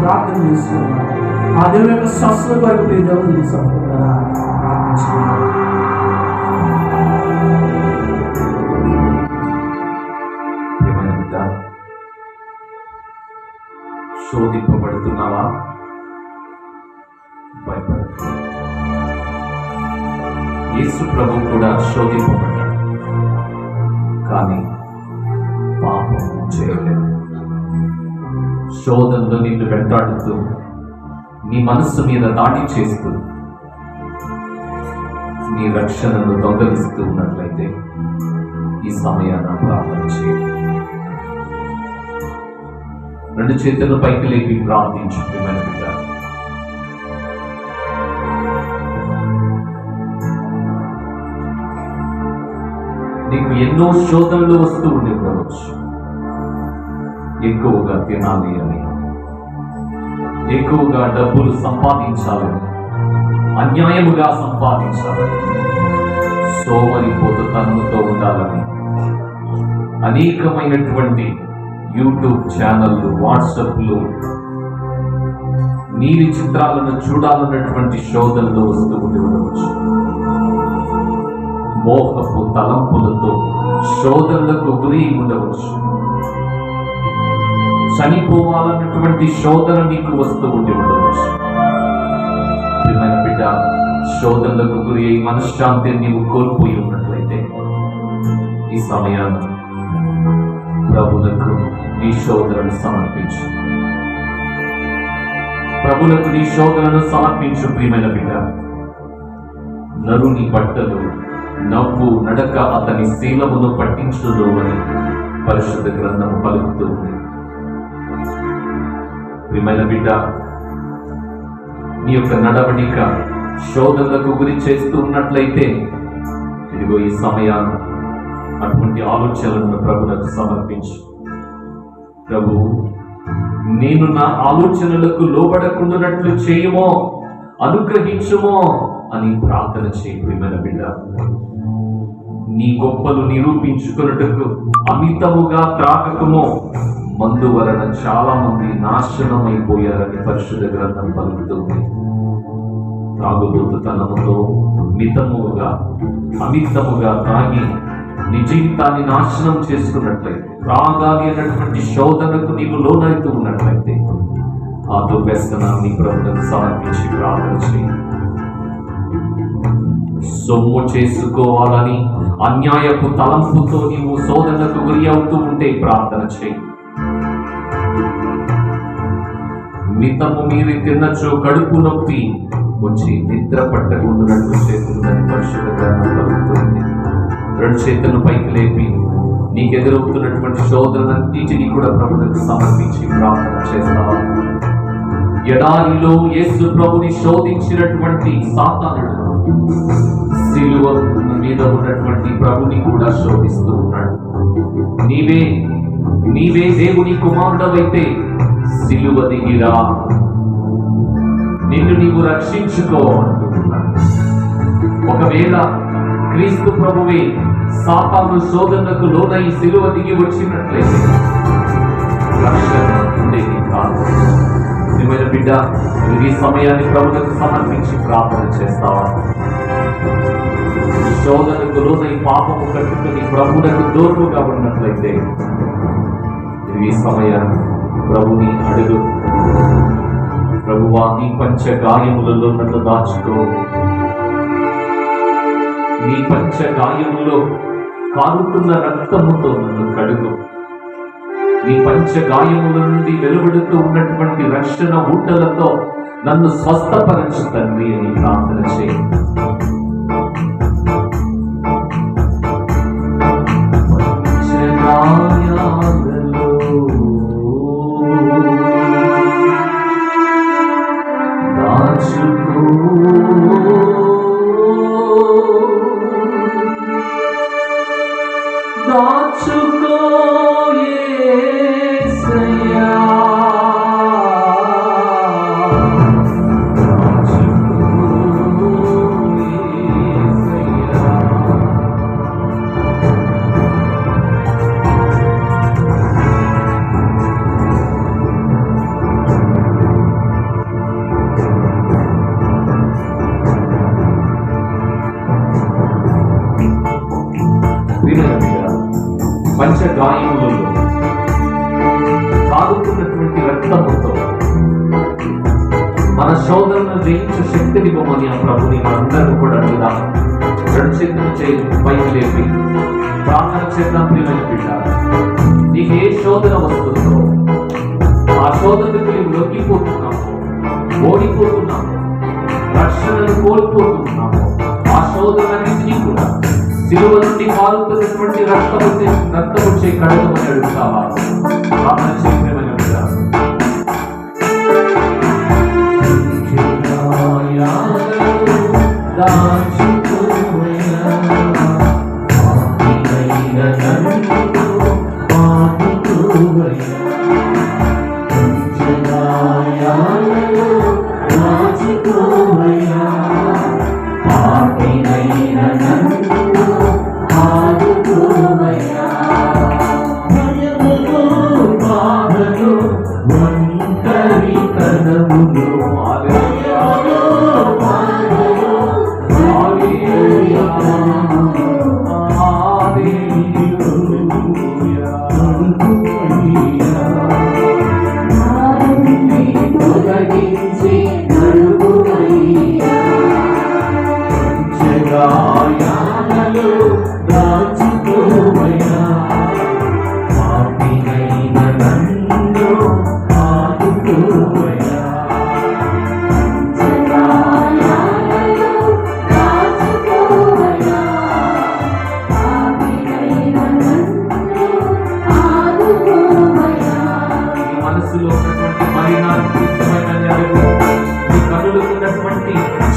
Speaker 1: ప్రార్థన చేస్తున్నాను. ఆ దేవుని యొక్క స్వస్థత కొరకు ప్రియ దేవుడు తీసుకుంటారా? ప్రార్థించాలి.
Speaker 4: శోధింపబడుతున్నావా? భయపడకు. యేసు ప్రభు కూడా శోధింపబడ్డాడు, కానీ పాపం చేయలేదు. శోధనలో నిన్ను వెంటాడుతూ, నీ మనస్సు మీద దాడి చేస్తూ, నీ రక్షణను దొంగలిస్తూ ఉన్నట్లయితే ఈ సమయాన ప్రార్థన చేయండి. రెండు చేతుల పైకి లేపి ప్రార్థించు. ప్రియమైన బిడ్డ, నీకు ఎన్నో శోధనలు వస్తూ ఉండి ఉండవచ్చు. ఎక్కువగా తినాలి అని, ఎక్కువగా డబ్బులు సంపాదించాలని, అన్యాయముగా సంపాదించాలని, సోమరిపోతుతనంతో ఉండాలని, అనేకమైనటువంటి యూట్యూబ్ ఛానళ్ళు, వాట్సాప్లు, నీలి చిత్రాలను చూడాలన్నటువంటి శోధనలు వస్తూ ఉండి ఉండవచ్చు. మోహపు తలంపులతో శోధనలకు గురి ఉండవచ్చు. చనిపోవాలన్నటువంటి శోధన నీకు వస్తూ ఉండి ఉండవచ్చు. ప్రియమైన బిడ్డ, శోధనలకు గురి అయి మనశ్శాంతిని నీవు కోల్పోయి ఉన్నట్లయితే ఈ సమయాన్ని ప్రభువులకు నీ శోధనను సమర్పించు. ప్రభువులకు నీ శోధనను సమర్పించు. ప్రియమైన బిడ్డ, నరుని బట్టలు, నవ్వు, నడక అతని శీలమును పట్టించును అని పరిశుద్ధ గ్రంథము పలుకుతూ ఉంది. ప్రియమైన బిడ్డ, నీ యొక్క నడవడిక శోధనలకు గురి చేస్తూ ఉన్నట్లయితే ఇదిగో ఈ సమయాన్ని అటువంటి ఆలోచనలను ప్రభువులకు సమర్పించు. ప్రభు, నేను నా ఆలోచనలకు లోబడకుండానట్లు చేయమో, అనుగ్రహించుమో అని ప్రార్థన చేయి. ప్రియమైన బిడ్డ, నీ గొప్పలు నిరూపించుకున్నట్టుకు అమితముగా త్రాగకమో, మందు వలన చాలా మంది నాశనమైపోయారని పరిశుద్ధ గ్రంథం పలుకుతుంది. త్రాగుబోతుతనముతో మితముగా, అమితముగా తాగి నీ జీవితాన్ని నాశనం చేసుకున్నట్లయితే, త్రాగాలి అన్నటువంటి శోధనకు నీవు లోనైతూ ఉన్నట్లయితే ఆ దుర్వ్యసనాన్ని ప్రభువుకు సమర్పించి ప్రార్థన చేయి. సొమ్ము చేసుకోవాలని అన్యాయపు తలంపుతో నీవు శోధనకు గురి అవుతూ ఉంటే ప్రార్థన చేయి. మితము మీరి తినచో కడుపు నొప్పి వచ్చి నిద్ర పట్టకుండానట్లు చేస్తుందని పరిశుద్ధ గ్రంథం పలుకుతుంది. రెండు చేతులను పైకి లేపి నీకు ఎదురవుతున్నటువంటి శోధనన్నిటినీ కూడా ప్రభువుకు సమర్పించి ప్రార్థన చేస్తావా? ఎడారిలో యేసు ప్రభుని శోధించినటువంటి సాతానుడు సిలువ మీద ఉన్నటువంటి ప్రభుని కూడా శోధిస్తూ ఉన్నాడు. నీవే దేవుని కుమారుడవైతే సిలువ దిగిరా, నిన్ను నీవు రక్షించుకో అంటున్నాడు. ఒకవేళ క్రీస్తు ప్రభువే సాతాను శోధనకు లోనై సిలువ దిగి వచ్చినట్లయితే రక్షణ ఉండేది కాదు. ప్రియమైన బిడ్డ, ఈ సమయాన్ని ప్రభువుకు సమర్పించి ప్రార్థన చేస్తావా? ఈ శోధనకు లోనై పాపము కట్టుకుని ప్రభువుకు దూరముగా ఉన్నట్లయితే ఈ సమయాన్ని ప్రభుని అడుగు. ప్రభువా, నీ పంచ గాయములలో నన్ను దాచుకో. నీ పంచ గాయములో కారుతున్న రక్తముతో నన్ను కడుగు. నీ పంచ గాయముల నుండి వెలువడుతూ ఉన్నటువంటి రక్షణ ఊటలతో నన్ను స్వస్థపరచు తండ్రి అని ప్రార్థన చేయండి. పంచ గాయములలో కారుతున్నటువంటి రక్తముతో మన శోధనను జయించే శక్తినివ్వమని ఆ ప్రభుని మనందరూ కూడా అడుగుదాం. రెండు చేతులు పైకి లేపి ప్రార్థన చేద్దాం. ప్రియమైన బిడ్డ, నీకు ఏ శోధన వస్తుందో ఆ శోధనకు నీవు లొంగిపోతున్నాము, ఓడిపోతున్నాము, రక్షణను కోల్పోతున్నాము. ఆ శోధనన్నింటినీ కూడా సిలువ నుండి కారుతున్నటువంటి రక్తం వచ్చే కడగమని అడుగుతావా? ప్రార్థన చేయమని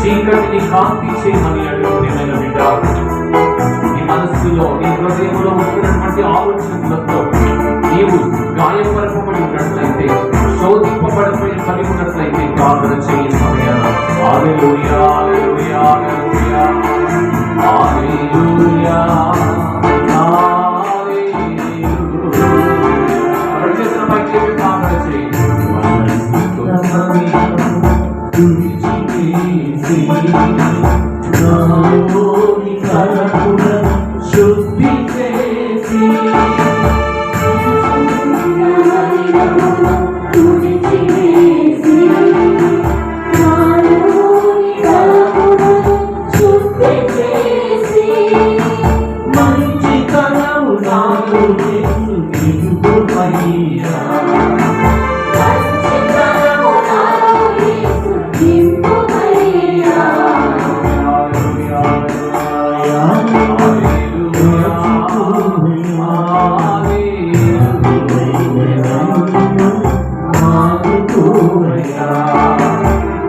Speaker 4: చీకటిని కాంతి చేయమని అడుగుతున్న బిడ్డ, నీ మనస్సులో నీ హృదయంలో ఉంటున్నటువంటి ఆలోచనలతో నీవు గాయపరపబడి ఉన్నట్లయితే, శోధింపబడిపోయి కలిగి ఉన్నట్లయితే ప్రార్థన చేయ సమయాన హల్లెలూయా హల్లెలూయా హల్లెలూయా హల్లెలూయా శుద్ధి చేసి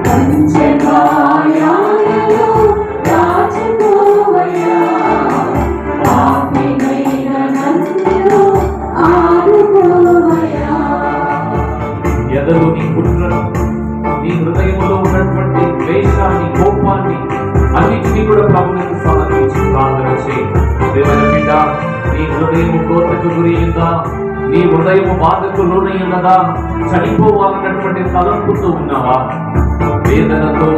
Speaker 2: పంచగాయాలలో దాచుకోవయ్యా, పాపినైన నన్ను ఆదుకోవయ్యా.
Speaker 4: ఎదలు నీ కుట్రను, నీ హృదయంలో ఉన్నటువంటి ద్వేషాన్ని, కోపాన్ని అన్నిటినీ కూడా ప్రభువునికి సమర్పించి ప్రార్థన చేయి. దేవుని బిడ్డ, నీ హృదయము కోతకు గురి ఉందా? నీ హృదయము బాధకు లోనై ఉన్నదా? చనిపోవాలన్నటువంటి తలంపుతో ఉన్నావా? వేదనతో,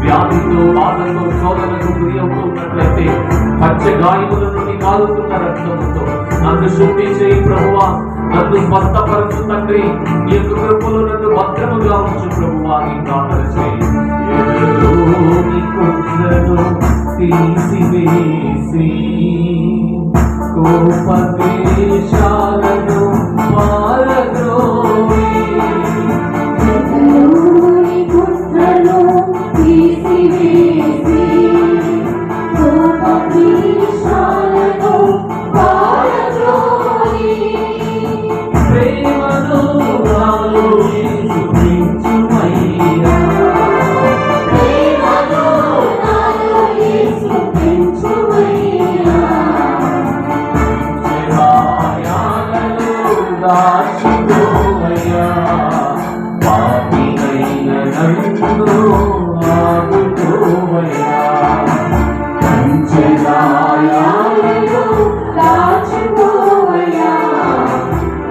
Speaker 4: వ్యాధితో, బాధతో, శోధనకు గురి అవుతూ ఉన్నట్లయితే పంచగాయముల నుండి కాలుతున్న రక్తముతో నన్ను శుద్ధి చేయి ప్రభువా, నన్ను స్వస్థపరచు తండ్రి, నీ యొక్క కృపలో నన్ను భద్రముగా ఉంచు ప్రభువా అని ప్రార్థన చేయి. ఎదలోని కుట్రను తీసివేసి కోపద్వేషాలను పారద్రోలి,
Speaker 2: ఎదలోని కుట్రను తీసివేసి కోపద్వేషాలను పారద్రోలి,
Speaker 4: ప్రేమను నాలో చూపించుమయ్యా,
Speaker 2: ప్రేమను నాలో యేసు పెంచుమయ్యా.
Speaker 4: గాయాలలో దాచుకోవయ్యా, పాపినైన నన్ను ఆదుకోవయ్యా.
Speaker 2: పంచగాయాలలో దాచుకోవయ్యా,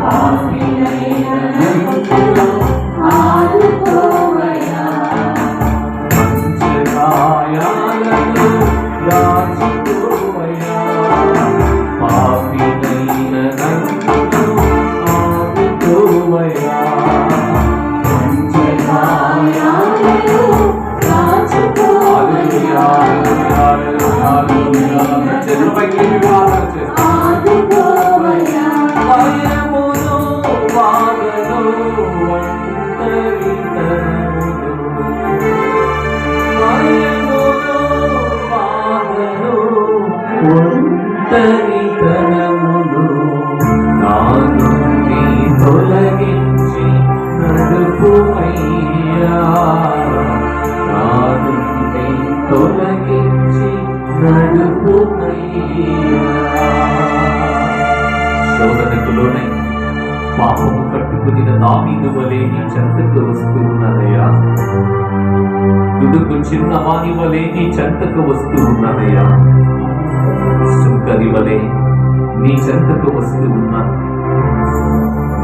Speaker 2: పాపినైన నన్ను ఆదుకోవయ్యా.
Speaker 4: పంచగాయాలలో దాచుకోవయ్యా, పాపినైన నన్ను ఆదుకోవయ్యా.
Speaker 2: పంచగాయాలలో దాచుకోవయ్యా,
Speaker 4: చేతులపైకి ప్రార్థన చేస్తాం.
Speaker 2: ఆదుకోవయ్యా.
Speaker 4: భయమును, బాధను, ఒంటరితనమును, భయమును, బాధను, ఒంటరితనమును నా నుండి తొలగించి నడుపుమయ్యా, నా నుండి తొలగించి నడుపుమయ్యా. శోధనకు లోనై పాపము కట్టుకుని దావీదు వలె నీ చెంతకు వస్తూ ఉన్నదయ్యా, దుడుకు చిన్నవాని వలె నీ చెంతకు వస్తూ ఉన్నదయ్యా, సుంకరి వలె నీ చెంతకు వస్తూ ఉన్నా,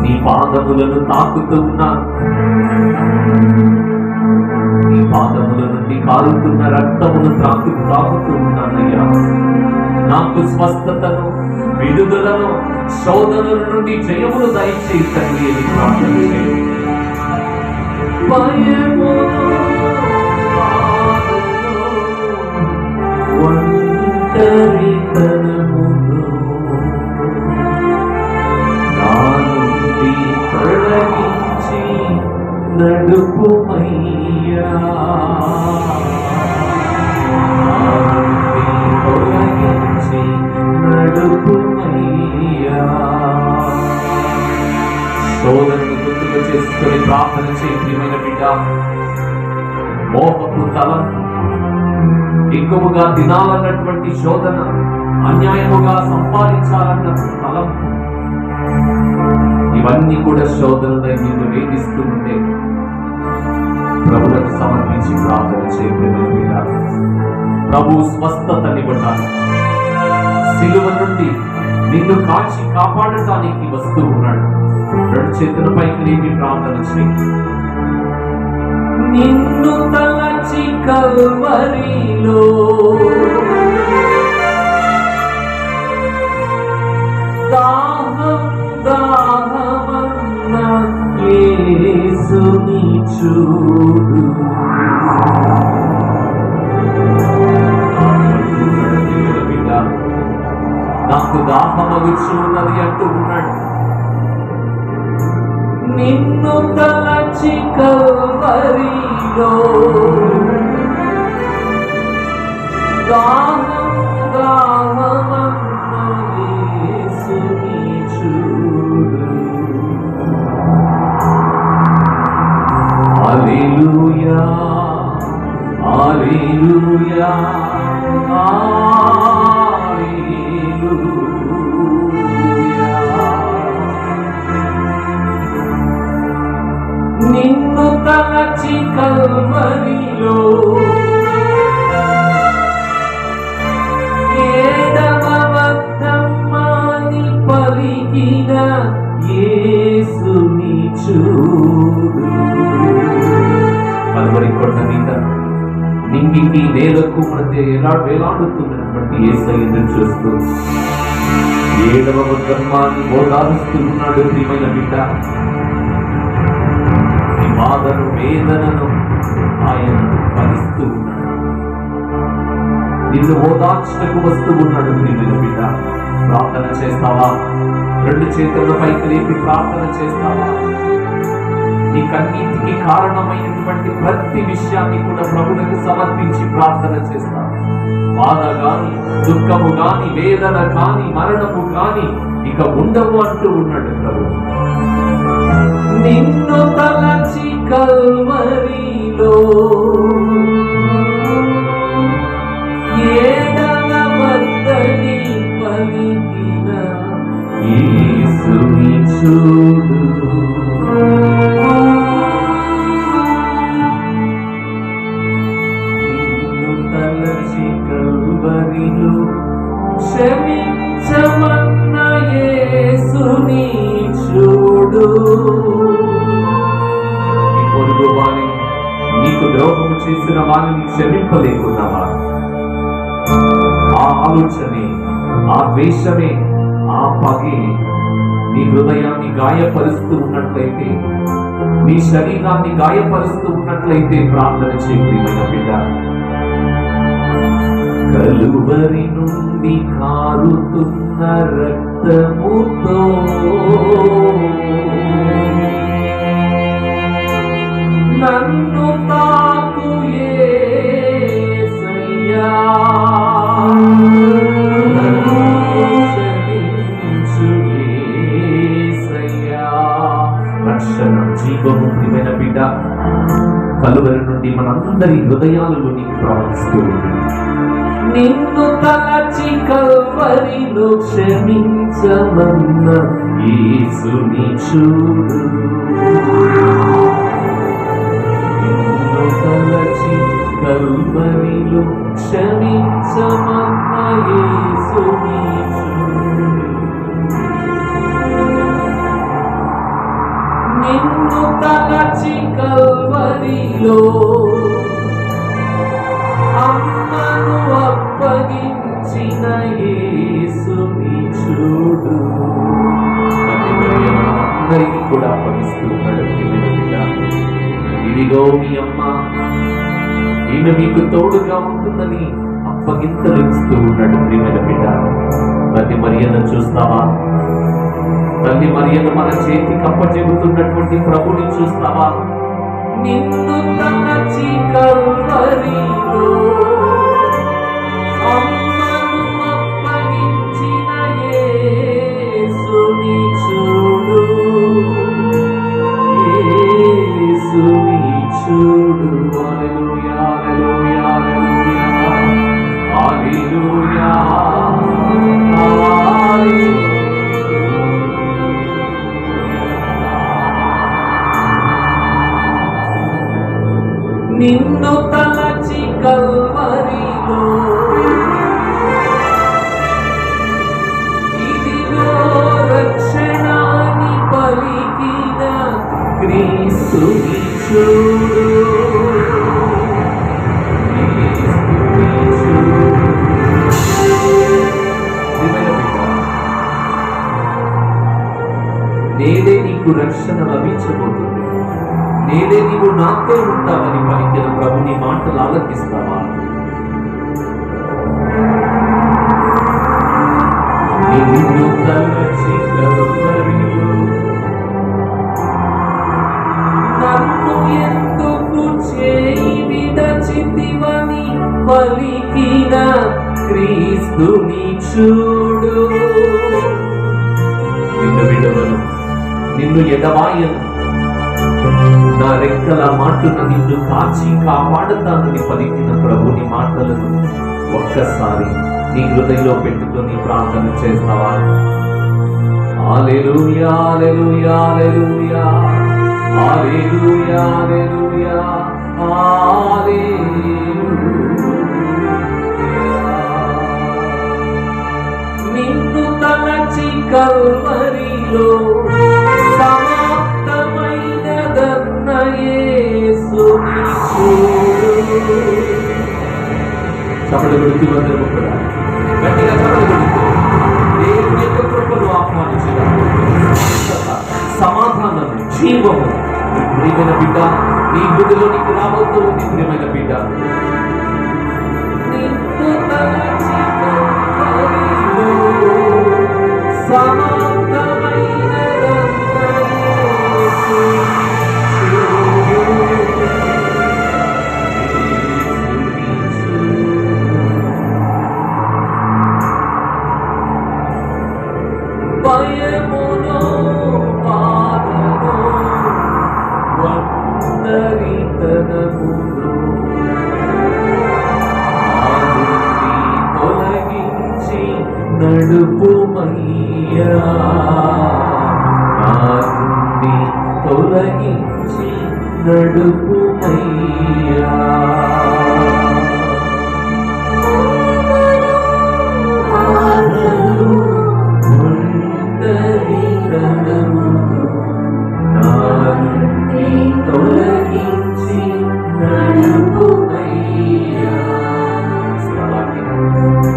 Speaker 4: నీ పాదములను తాకుతూ ఉన్నా, నీ పాదముల నుండి కారుతున్న రక్తమును తాకుతూ ఉన్నానయ్యా. నాకు స్వస్థతను, విడుదలను, శోధనల నుండి జయమును దయచేయి తండ్రి అని ప్రార్థన చేయి. భయమును, బాధను, ఒంటరితనమును నా నుండి తొలగించి నడుపుమయ్యా, నా నుండి తొలగించి నడుపుమయ్యా. శోధనను గుర్తుకు చేసుకుని ప్రార్థన చేయి ప్రియమైన బిడ్డ. మోహపు తలం, ఎక్కువగా తినాలన్నటువంటి శోధన, అన్యాయముగా సంపాదించాలన్న తలం, ఇవన్నీ కూడా శోధనలై నిన్ను వేధిస్తూ ఉంటే ప్రభువులకు సమర్పించి ప్రార్థన చేయబడి ప్రభు స్వస్థతనివ్వటానికి, సిలువ నుండి నిన్ను కాచి కాపాడటానికి వస్తూ ఉన్నాడు. రెండు చేతులపైకి లేపి ప్రార్థన చేయి. నిన్ను తలచి కల్వరిలో దాహం దాహమన్న యేసుని చూడు. నాకు దాహమగుచున్నది అంటూ ఉన్నాడు. నిన్ను తలచి కల్వరిలో దాహం దాహమన్న యేసుని చూడు. హల్లెలూయా. హల్లెలూయా హల్లెలూయా నిన్ను తలచి కల్వరిలో ఏడవ వద్దమ్మాని పలికిన యేసుని చూడు. కల్వరి కొండ మీద నింగికి నేలకు మధ్య వేలాడుతున్నటువంటి యేసయ్యను చూస్తూ ఏడవ వద్దమ్మాని ఓదారుస్తూ ఉన్నాడు. ప్రియమైన బిడ్డ, బాధను వేదనను ఆయన భరిస్తూ ఉన్నాడు. నిన్ను ఓదార్చటకు వస్తూ ఉన్నాడు. ప్రియమైన బిడ్డ, ప్రార్థన చేస్తావా? రెండు చేతుల పైకి లేపి ప్రార్థన చేస్తావా? నీ కన్నీటికి కారణమైనటువంటి ప్రతి విషయాన్ని కూడా ప్రభువుకు సమర్పించి ప్రార్థన చేస్తావా? బాధ గాని, దుఃఖము గాని, వేదన కాని, మరణము కాని ఇక ఉండవు అంటూ ఉన్నాడు ప్రభు. నిన్ను తలచి కల్వరిలో ఏడవ వద్దని పలికిన యేసుని చూడు. నిన్ను తలచి కల్వరిలో క్షమించమన్న యేసుని చూడు. నీ పొరుగు వారిని, నీకు ద్రోహము చేసిన వారిని క్షమింపలేకున్నావా? ఆ ఆలోచనే, ఆ ద్వేషమే, ఆ పగే నీ హృదయాన్ని గాయపరుస్తూ ఉన్నట్లయితే, నీ శరీరాన్ని గాయపరుస్తూ ఉన్నట్లయితే ప్రార్థన చేయమైన బిడ్డ, కలువరి నుండి కారుతున్న రక్తముతో నన్ను తాకు యేసయ్యా, నన్ను క్షమించు యేసయ్యా. రక్షణ, జీవము ప్రియమైన బిడ్డ, కలువరి నుండి మనందరి హృదయాలలో నీకు ప్రవహిస్తూ ఉంటుంది. నిన్ను తలచి కల్వరిలో క్షమించమన్న యేసుని చూడు. నిన్ను తలచి కల్వరిలో క్షమించమన్న యేసుని చూడు. నిన్ను తలచి కల్వరిలో అమ్మను అప్పగించిన యేసుని చూడు. అందరికీ కూడా అప్పగిస్తూ ఉన్నాడు. ఇదిగో మీ అమ్మ, ఈమె మీకు తోడుగా ఉంటుందని అప్పగింతలు ఇస్తూ ఉన్నాడు. ప్రియమైన బిడ్డ, తల్లి మరియను చూస్తావా? తల్లి మరియను మన చేతికి అప్పచెబుతున్నటువంటి ప్రభుని చూస్తావా? నిన్ను తలచి కల్వరిలో అమ్మను అప్పగించిన యేసుని చూడు. యేసుని చూడు. హల్లెలూయా హల్లెలూయా హల్లెలూయా హల్లెలూయా హల్లెలూయా. నిన్ను తలచి కల్వరిలో ఇదిగో రక్షణాన్ని పలికిన క్రీస్తుని చూడు. నేడే నీకు రక్షణ లభించబోతుంది. నేనే నీవు నాతో ఉంటావని పలికిన ప్రభుని మాటలు ఆలకిస్తావా? నిన్ను తలచి కల్వరిలో నన్ను ఎందుకు చేయి విడచితివని పలికిన క్రీస్తుని చూడు. నిన్ను విడవను, నిన్ను ఎడబాయను, నా రెక్కల మాటను నిన్ను కాచి కాపాడుతానని పలికిన ప్రభుని మాటలను ఒక్కసారి నీ హృదయంలో పెట్టుకొని ప్రార్థన చేస్తావా? హల్లెలూయా హల్లెలూయా హల్లెలూయా హల్లెలూయా హల్లెలూయా హల్లెలూయా. నిన్ను తలచి కల్వరిలో సమాప్తమైనదన్న యేసుని చూడు. చప్పట్లు కొడుతూ అందరూ కూడా గట్టిగా చప్పట్లు కొడుతూ దేవుని యొక్క కృపను ఆహ్వానించడం, సమాధానం, జీవము ప్రియమైన బిడ్డ నీ గుడిలో నీకు రాబోతూ ఉంది. ప్రియమైన బిడ్డ నిన్ను తలచి కల్వరిలో సమాప్తమైనదన్న యేసుని భయమును బాధను ఒంటరితనమును ఆదుని తొలగించి నడుపుమయ్యా, ఆదుని తొలగించి నడుపుమయ్యా.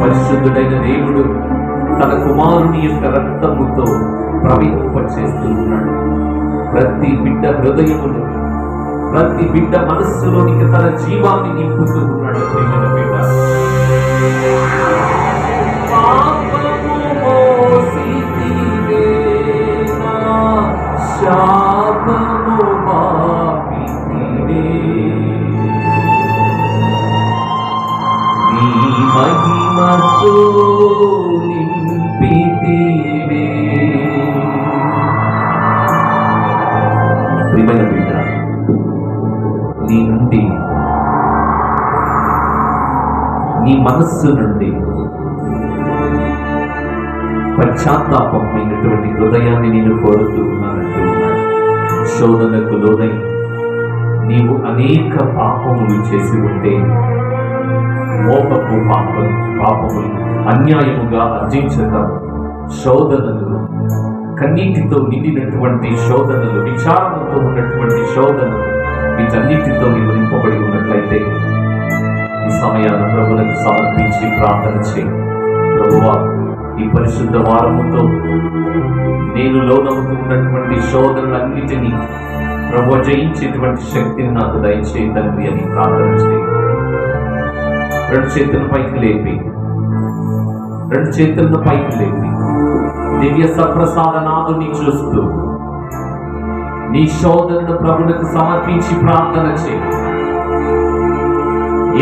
Speaker 4: పరిశుద్ధుడైన దేవుడు తన కుమారుని యొక్క రక్తముతో ప్రవహింపచేస్తూ ఉన్నాడు. ప్రతి బిడ్డ హృదయమును, ప్రతి బిడ్డ మనస్సులోనికి తన జీవాన్ని నింపుతూ ఉన్నాడు. ప్రియమైన బిడ్డ పాపము మోసితివే నా శాపము మాపితివే, నీ మహిమతో నింపితివే. ప్రియమైన బిడ్డ నీ నుండి, నీ మనస్సు నుండి పశ్చాత్తాపమైనటువంటి హృదయాన్ని నేను కోరుతూ ఉన్నానంటూ ఉన్నాడు. శోధనకు లోనై నీవు అనేక పాపములు చేసి ఉంటే, మోపపు పాపములు, అన్యాయముగా అర్జించటం, శోధనలు, కన్నీటితో నిండినటువంటి శోధనలు, విచారణతో ఉన్నటువంటి శోధనలు, వీటన్నిటితో నీవు నింపబడి ఉన్నట్లయితే ఈ సమయాన్ని ప్రభువులకు సమర్పించి ప్రార్థన చేయి. ప్రభువా, ఈ పరిశుద్ధ వారముతో నేను లోనవుతూ ఉన్నటువంటి శోధనలన్నిటినీ ప్రభు జయించేటువంటి శక్తిని నాకు దయచేయి తండ్రి అని ప్రార్థన చేయి. రెండు చేతులను పైకి లేపి, రెండు చేతులను పైకి లేపి దివ్య సప్రసాదనాదుని చూస్తూ నీ శోధనను ప్రభువులకు సమర్పించి ప్రార్థన చేయి.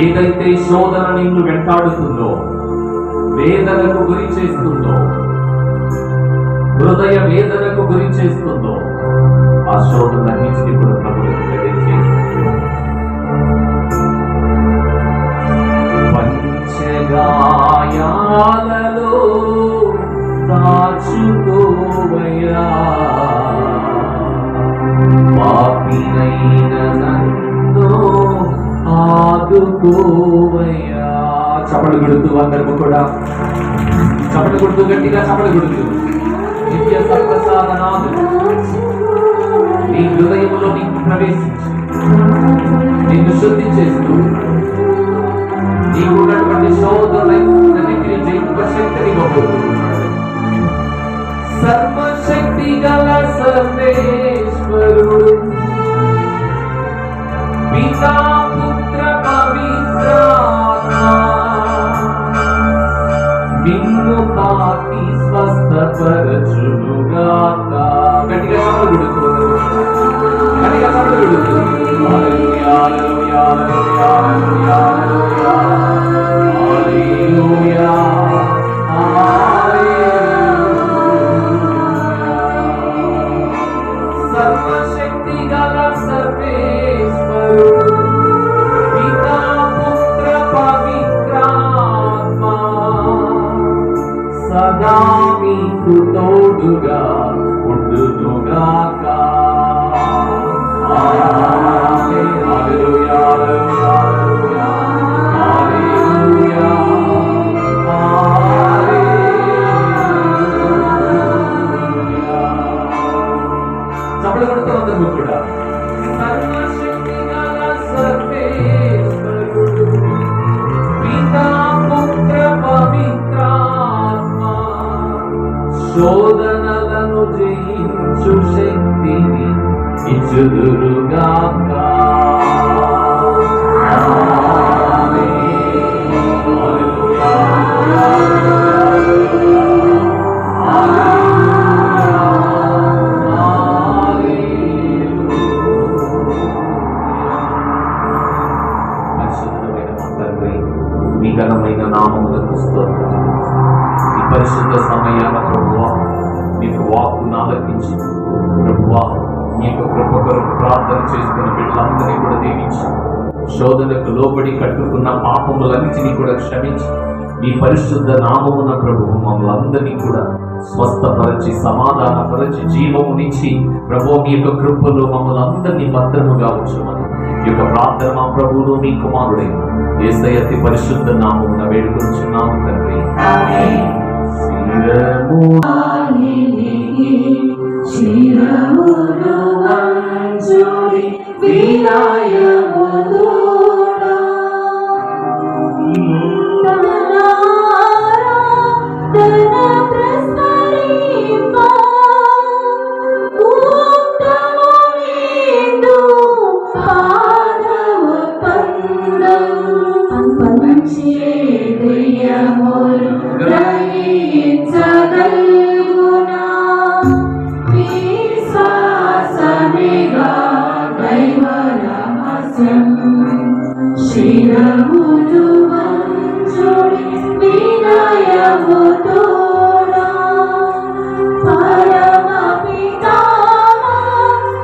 Speaker 4: ఏదైతే శోధన నిన్ను వెంటాడుతుందో, వేదనకు గురి చేస్తుందో, హృదయ వేదనకు గురి చేస్తుందో, ఆ శోధనన్నింటినీ కూడా ప్రభువులకు తెలియజేయి. పంచగాయాలలో దాచుకోవయ్యా, పాపినైన నన్ను ఆదుకోవయ్యా. చపలు కొడుతూ అందరము కూడా చపలు కొడుతూ గట్టిగా చపలు కొడుతూ నిత్య సర్వసాధనాలు నీ హృదయంలో నీకు ప్రవేశించి నిన్ను శుద్ధి చేస్తూ నీకు ఉన్నటువంటి శోధనలన్నిటినీ జయింప శక్తిని ఇవ్వబోతున్నాడు. సర్వశక్తి గల సర్వేశ్వరుడు పితా పుత్ర పవిత్రాత్మ నిన్ను తాకి స్వస్థపరచునుగాక. గట్టిగా చప్పట్లు గట్టిగా చప్పట్లు హల్లెలూయా హల్లెలూయా హల్లెలూయా హల్లెలూయా హల్లెలూయా హల్లెలూయా. సర్వశక్తి గల సర్వే స్తుతించుదురుగాక. మీ ఘనమైన నామములకు స్తోత్రం. ఈ పరిశుద్ధ సమయాన ప్రభువా మీకు వాక్కును ఆలకించి ప్రభువా మీ యొక్క కృప కొరకు ప్రార్థన చేస్తున్న బిడ్డలందరినీ కూడా దీవించి శోధనకు లోబడి కట్టుకున్న పాపములన్నిటినీ కూడా క్షమించి మీ పరిశుద్ధ నామమున ప్రభువు మమ్మల్ని అందరినీ కూడా స్వస్థపరచి సమాధానపరచి జీవమునిచ్చి ప్రభు మీ యొక్క కృపలో మమ్మల్ని అందరినీ భద్రముగా ఉంచమని ఈ యొక్క ప్రార్థన మా ప్రభువును మీ కుమారుడే యేసయ్య అతి పరిశుద్ధ నామమున వేడుకొంచున్నాము తండ్రి.
Speaker 2: శిరమును వంచుడి వినయముతోడా తన ప్రసరింప ఉత్తమునిందు పాదవ పందం పంచేంద్రియములు గ్రహించగలుగునా విశ్వాసమేగా దైవ రహస్యం శిరమును వంచుడి వినయముతోడా పరమ పితా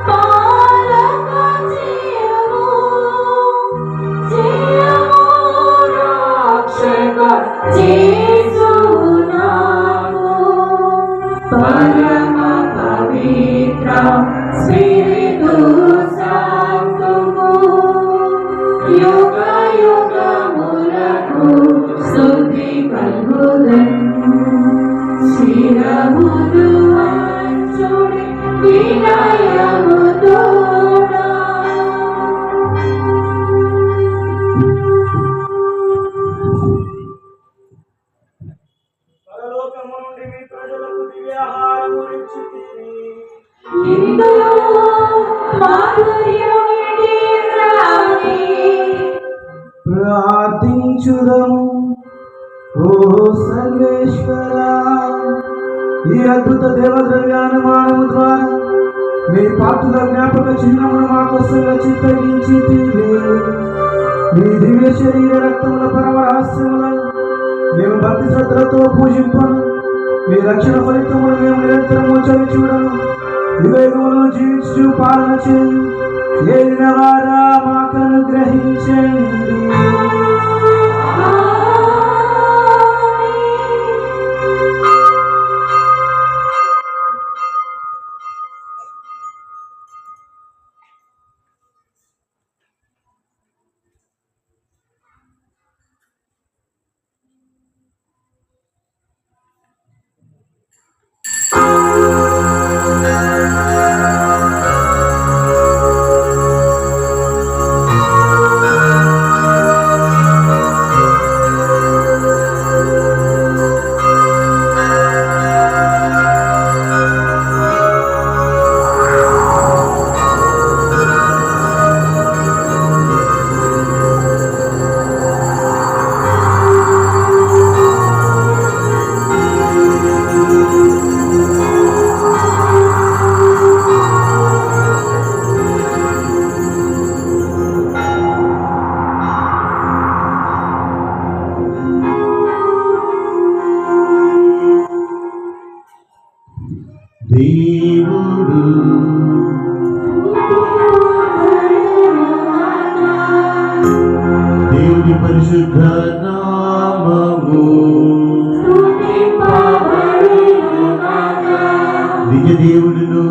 Speaker 2: పాలక జయము జయము రక్షక యేసునాము పరమ పవిత్ర స్పిరితు సాంతుము యుగ యుగములకు స్తుతి కలుగుదన్ శిరమును వంచుడి వినయముతోడా
Speaker 1: పరలోకము నుండి మీ ప్రజలకు దివ్యాహారము ఇచ్చితిరి.
Speaker 2: ఇందులో మాధుర్యమిటి రాణి
Speaker 1: ప్రార్థించుదము. ఓ సర్వేశ్వర, ఈ అద్భుత దేవద్రవ్యానుమానము ద్వారా మీ పాత్ర జ్ఞాపక చిహ్నమును మా కోసం చిత్తగించి మీ దివ్య శరీర రక్తముల పరమ రహస్యములను మేము భక్తి శ్రద్ధలతో పూజింపను. మీ రక్షణ ఫలితములు మేము నిరంతరము చవి చూడము. వివేకమును జీవించు పాలన చేయి. ఏలిన వారా మాకు అనుగ్రహించండి.
Speaker 5: దేవుడు దేవుని పరిశుద్ధ నామము నిజ దేవుడును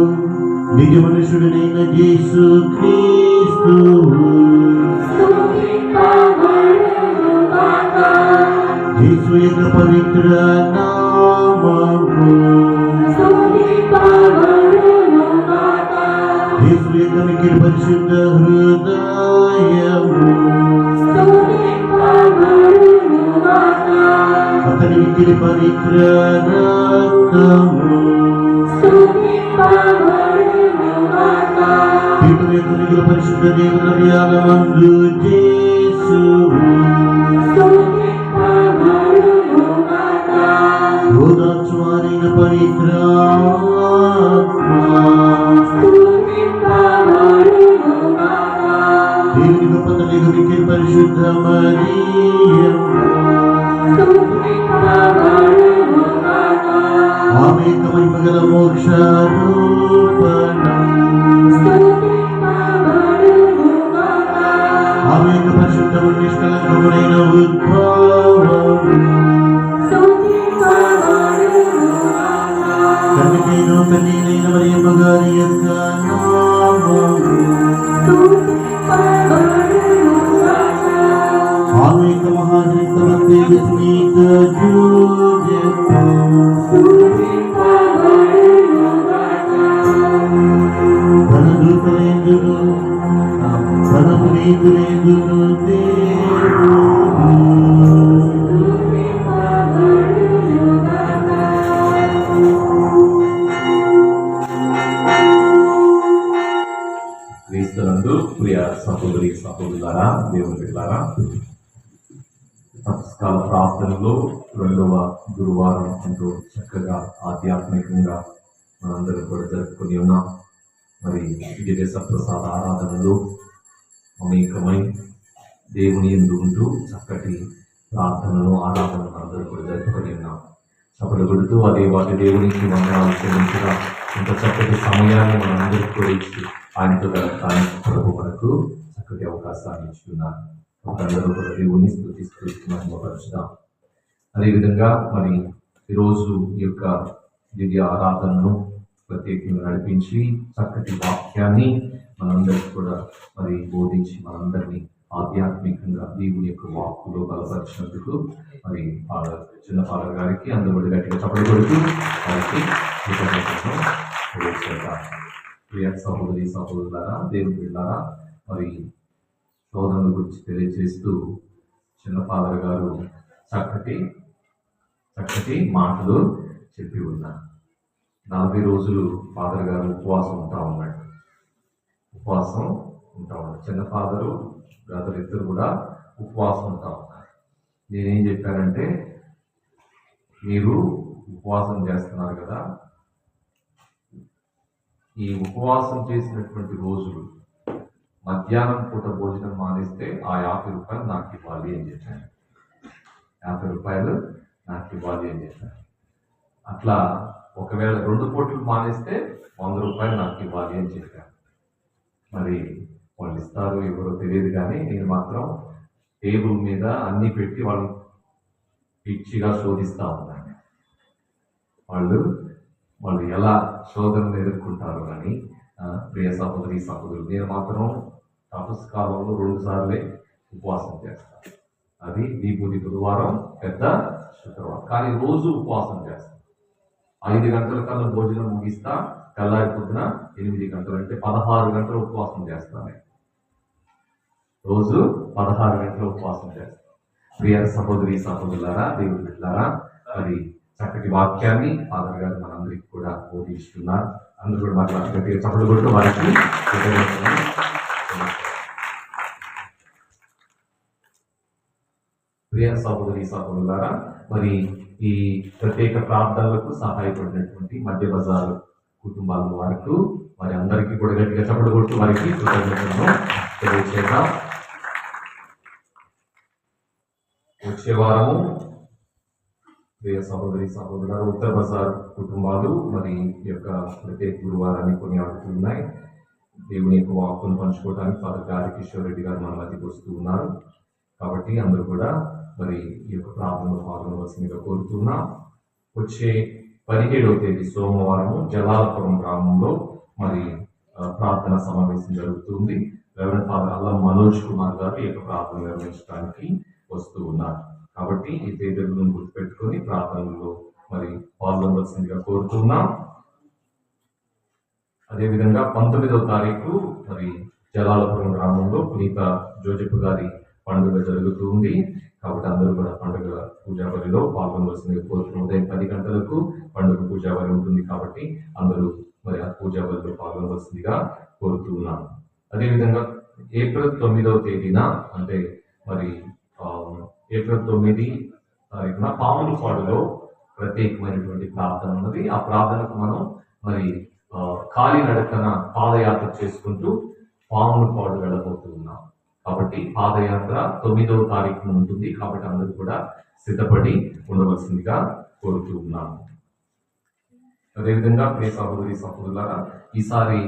Speaker 5: నిజ మనుషుడైన యేసు క్రీస్తు యేసు యొక్క పవిత్ర నామము యేసు యొక్క మిక్కిలి పరిశుద్ధ హృదయము అతని మిక్కిలి పవిత్ర రక్తము జీవితం యొక్క నిగుల పరిశుద్ధ దేవుని హృదయాలమందు యేసు ఓదార్చువారైన పవిత్ర దేవుని గొప్ప తల్లి మిక్కిలి పరిశుద్ధ మరియమ్మ ఆమె యొక్క మహిమగల మోక్షారోపణం ఆమె యొక్క పరిశుద్ధము నిష్కలంకములైన ఉద్భవము కన్నికైన తల్లినైన మరియమ్మ గారి యొక్క నామము ఆమె యొక్క మహాగ్రంథమంతే విస్మిత జోజపు ధనదూతలేందును ధనమునీతులేందును దేవుడు
Speaker 4: క్రీస్తునందు ప్రియ సహోదరి సహోదరులారా, దేవుని బిడ్డలారా, తపస్కాల ప్రార్థనలో 2వ గురువారం ఎంతో చక్కగా ఆధ్యాత్మికంగా మనందరం కూడా జరుపుకొని ఉన్నాం. మరి దివ్య సప్రసాద ఆరాధనలో అనేకమై దేవుని యందు ఉంటూ చక్కటి ప్రార్థనలు ఆరాధనలు అందరూ కూడా జరుపుకొని ఉన్నాం. చప్పట్లు కొడుతూ అదే వాటి దేవునికి వందనాలు చెల్లించగా ఇంత చక్కటి సమయాన్ని మనందరికీ కూడా ఇచ్చి ఆయనతో గడపడానికి ప్రభు మనకు చక్కటి అవకాశాన్ని ఇచ్చుకున్నారు. అందరూ కూడా దేవుని స్తుతిస్తూ మహిమపరుచుదాం. అదేవిధంగా మరి ఈరోజు ఈ యొక్క దివ్య ఆరాధనను ప్రత్యేకంగా నడిపించి చక్కటి వాక్యాన్ని మనందరికీ కూడా మరి బోధించి మనందరినీ ఆధ్యాత్మికంగా దేవుని యొక్క వాక్కులో బలపరిచినందుకు మరి చిన్న ఫాదర్ గారికి అందరూ గట్టిగా చప్పట్లు కొడుతూ వారికి కృతజ్ఞతలు తెలియజేద్దాం. ప్రియ సహోదరి సహోదరులారా, దేవుని బిడ్డలారా, మరి శోధనల గురించి తెలియజేస్తూ చిన్న ఫాదర్ గారు చక్కటి మాటలు చెప్పి ఉన్నారు. 40 రోజులు ఫాదర్ గారు ఉపవాసం ఉంటా ఉన్నాడు. చిన్న ఫాదరు బ్రదర్ ఇద్దరు కూడా ఉపవాసం ఉంటా ఉన్నారు. నేనేం చెప్పానంటే, మీరు ఉపవాసం చేస్తున్నారు కదా, ఈ ఉపవాసం చేసినటువంటి రోజులు మధ్యాహ్నం పూట భోజనం మానేస్తే ఆ 50 రూపాయలు నాకు ఇవ్వాలి అని చెప్పాను. 50 రూపాయలు నాకు ఇవ్వాలి అని చెప్పాను. అట్లా ఒకవేళ 2 పూటలు మానేస్తే 100 రూపాయలు నాకు ఇవ్వాలి అని చెప్పాను. మరి వాళ్ళు ఇస్తారో ఎవరో తెలియదు, కానీ నేను మాత్రం టేబుల్ మీద అన్ని పెట్టి వాళ్ళు పిచ్చిగా శోధిస్తూ ఉన్నాను. వాళ్ళు ఎలా శోధనలు ఎదుర్కొంటారు అని. ప్రియ సహోదరి సహోదరులు, నేను మాత్రం తపస్కాలంలో 2 సార్లే ఉపవాసం చేస్తాను. అది విభూతి బుధవారం, పెద్ద శుక్రవారం. కానీ రోజు ఉపవాసం చేస్తాను. 5 గంటల కన్నా భోజనం ముగిస్తా, తెల్లారి పొద్దున 8 గంటలు, అంటే 16 గంటలు ఉపవాసం చేస్తాను. రోజు 16 గంటలు ఉపవాసం చేస్తాను. ప్రియ సహోదరి సహోదరులారా, దేవుని బిడ్డలారా, మరి చక్కటి వాక్యాన్ని ఫాదర్ గారు మనందరికీ కూడా బోధిస్తున్నారు. అందరూ కూడా మాట్లాడుతూ చప్పట్లు కొడుతూ వారికి ప్రియ సహోదరి సహోదరులారా, మరి ఈ ప్రత్యేక ప్రార్థనలకు సహాయపడినటువంటి మధ్య బజారు కుటుంబాల వారికి మరి అందరికీ కూడా గట్టిగా చప్పట్లు కొడుతూ వారికి కృతజ్ఞతలను తెలియజేద్దాం. వచ్చే వారము ప్రియ సహోదరి సహోదరులు ఉత్తర బజార్ కుటుంబాలు మరి ఈ యొక్క ప్రత్యేక గురువారాన్ని కొనియాడుతున్నాయి. దేవుని యొక్క వాక్కును పంచుకోవడానికి ఫాదర్ గారి కిషోర్ రెడ్డి గారు మన మధ్యకి వస్తూ ఉన్నారు. కాబట్టి అందరూ కూడా మరి ఈ యొక్క ప్రార్థనలో పాల్గొనవలసిందిగా కోరుతున్నాం. వచ్చే 17వ తేదీ సోమవారము జలాలపురం గ్రామంలో మరి ప్రార్థన సమావేశం జరుగుతుంది. రెవరెండ్ ఫాదర్ అల్లం మనోజ్ కుమార్ గారు ఈ యొక్క ప్రార్థన నిర్వహించడానికి వస్తూ ఉన్నారు. కాబట్టి ఈ తేదీలను గుర్తుపెట్టుకొని ప్రార్థనలో మరి పాల్గొనవలసిందిగా కోరుతున్నాం. అదేవిధంగా 19వ తారీఖు మరి జలాలపురం గ్రామంలో పునీత జోజెఫ్ గారి పండుగ జరుగుతూ ఉంది. కాబట్టి అందరూ కూడా పండుగ పూజావరిలో పాల్గొనవలసిందిగా కోరుతున్నాం. ఉదయం 10 గంటలకు పండుగ పూజావరి ఉంటుంది. కాబట్టి అందరూ
Speaker 6: మరి ఆ పూజా బలిలో పాల్గొనవలసిందిగా కోరుతూ ఉన్నాను. అదేవిధంగా ఏప్రిల్ 9వ తేదీన అంటే మరి ఏప్రిల్ 9 తారీఖున పాములపాడులో ప్రత్యేకమైనటువంటి ప్రార్థన ఉన్నది. ఆ ప్రార్థనకు మనం మరి కాలినడకన పాదయాత్ర చేసుకుంటూ పాములపాడు వెళ్ళబోతూ ఉన్నాం. కాబట్టి పాదయాత్ర 9వ తారీఖున ఉంటుంది. కాబట్టి అందరూ కూడా సిద్ధపడి ఉండవలసిందిగా కోరుతూ ఉన్నాము. అదేవిధంగా ప్రియ సహోదరి సహోదరులారా, ఈసారి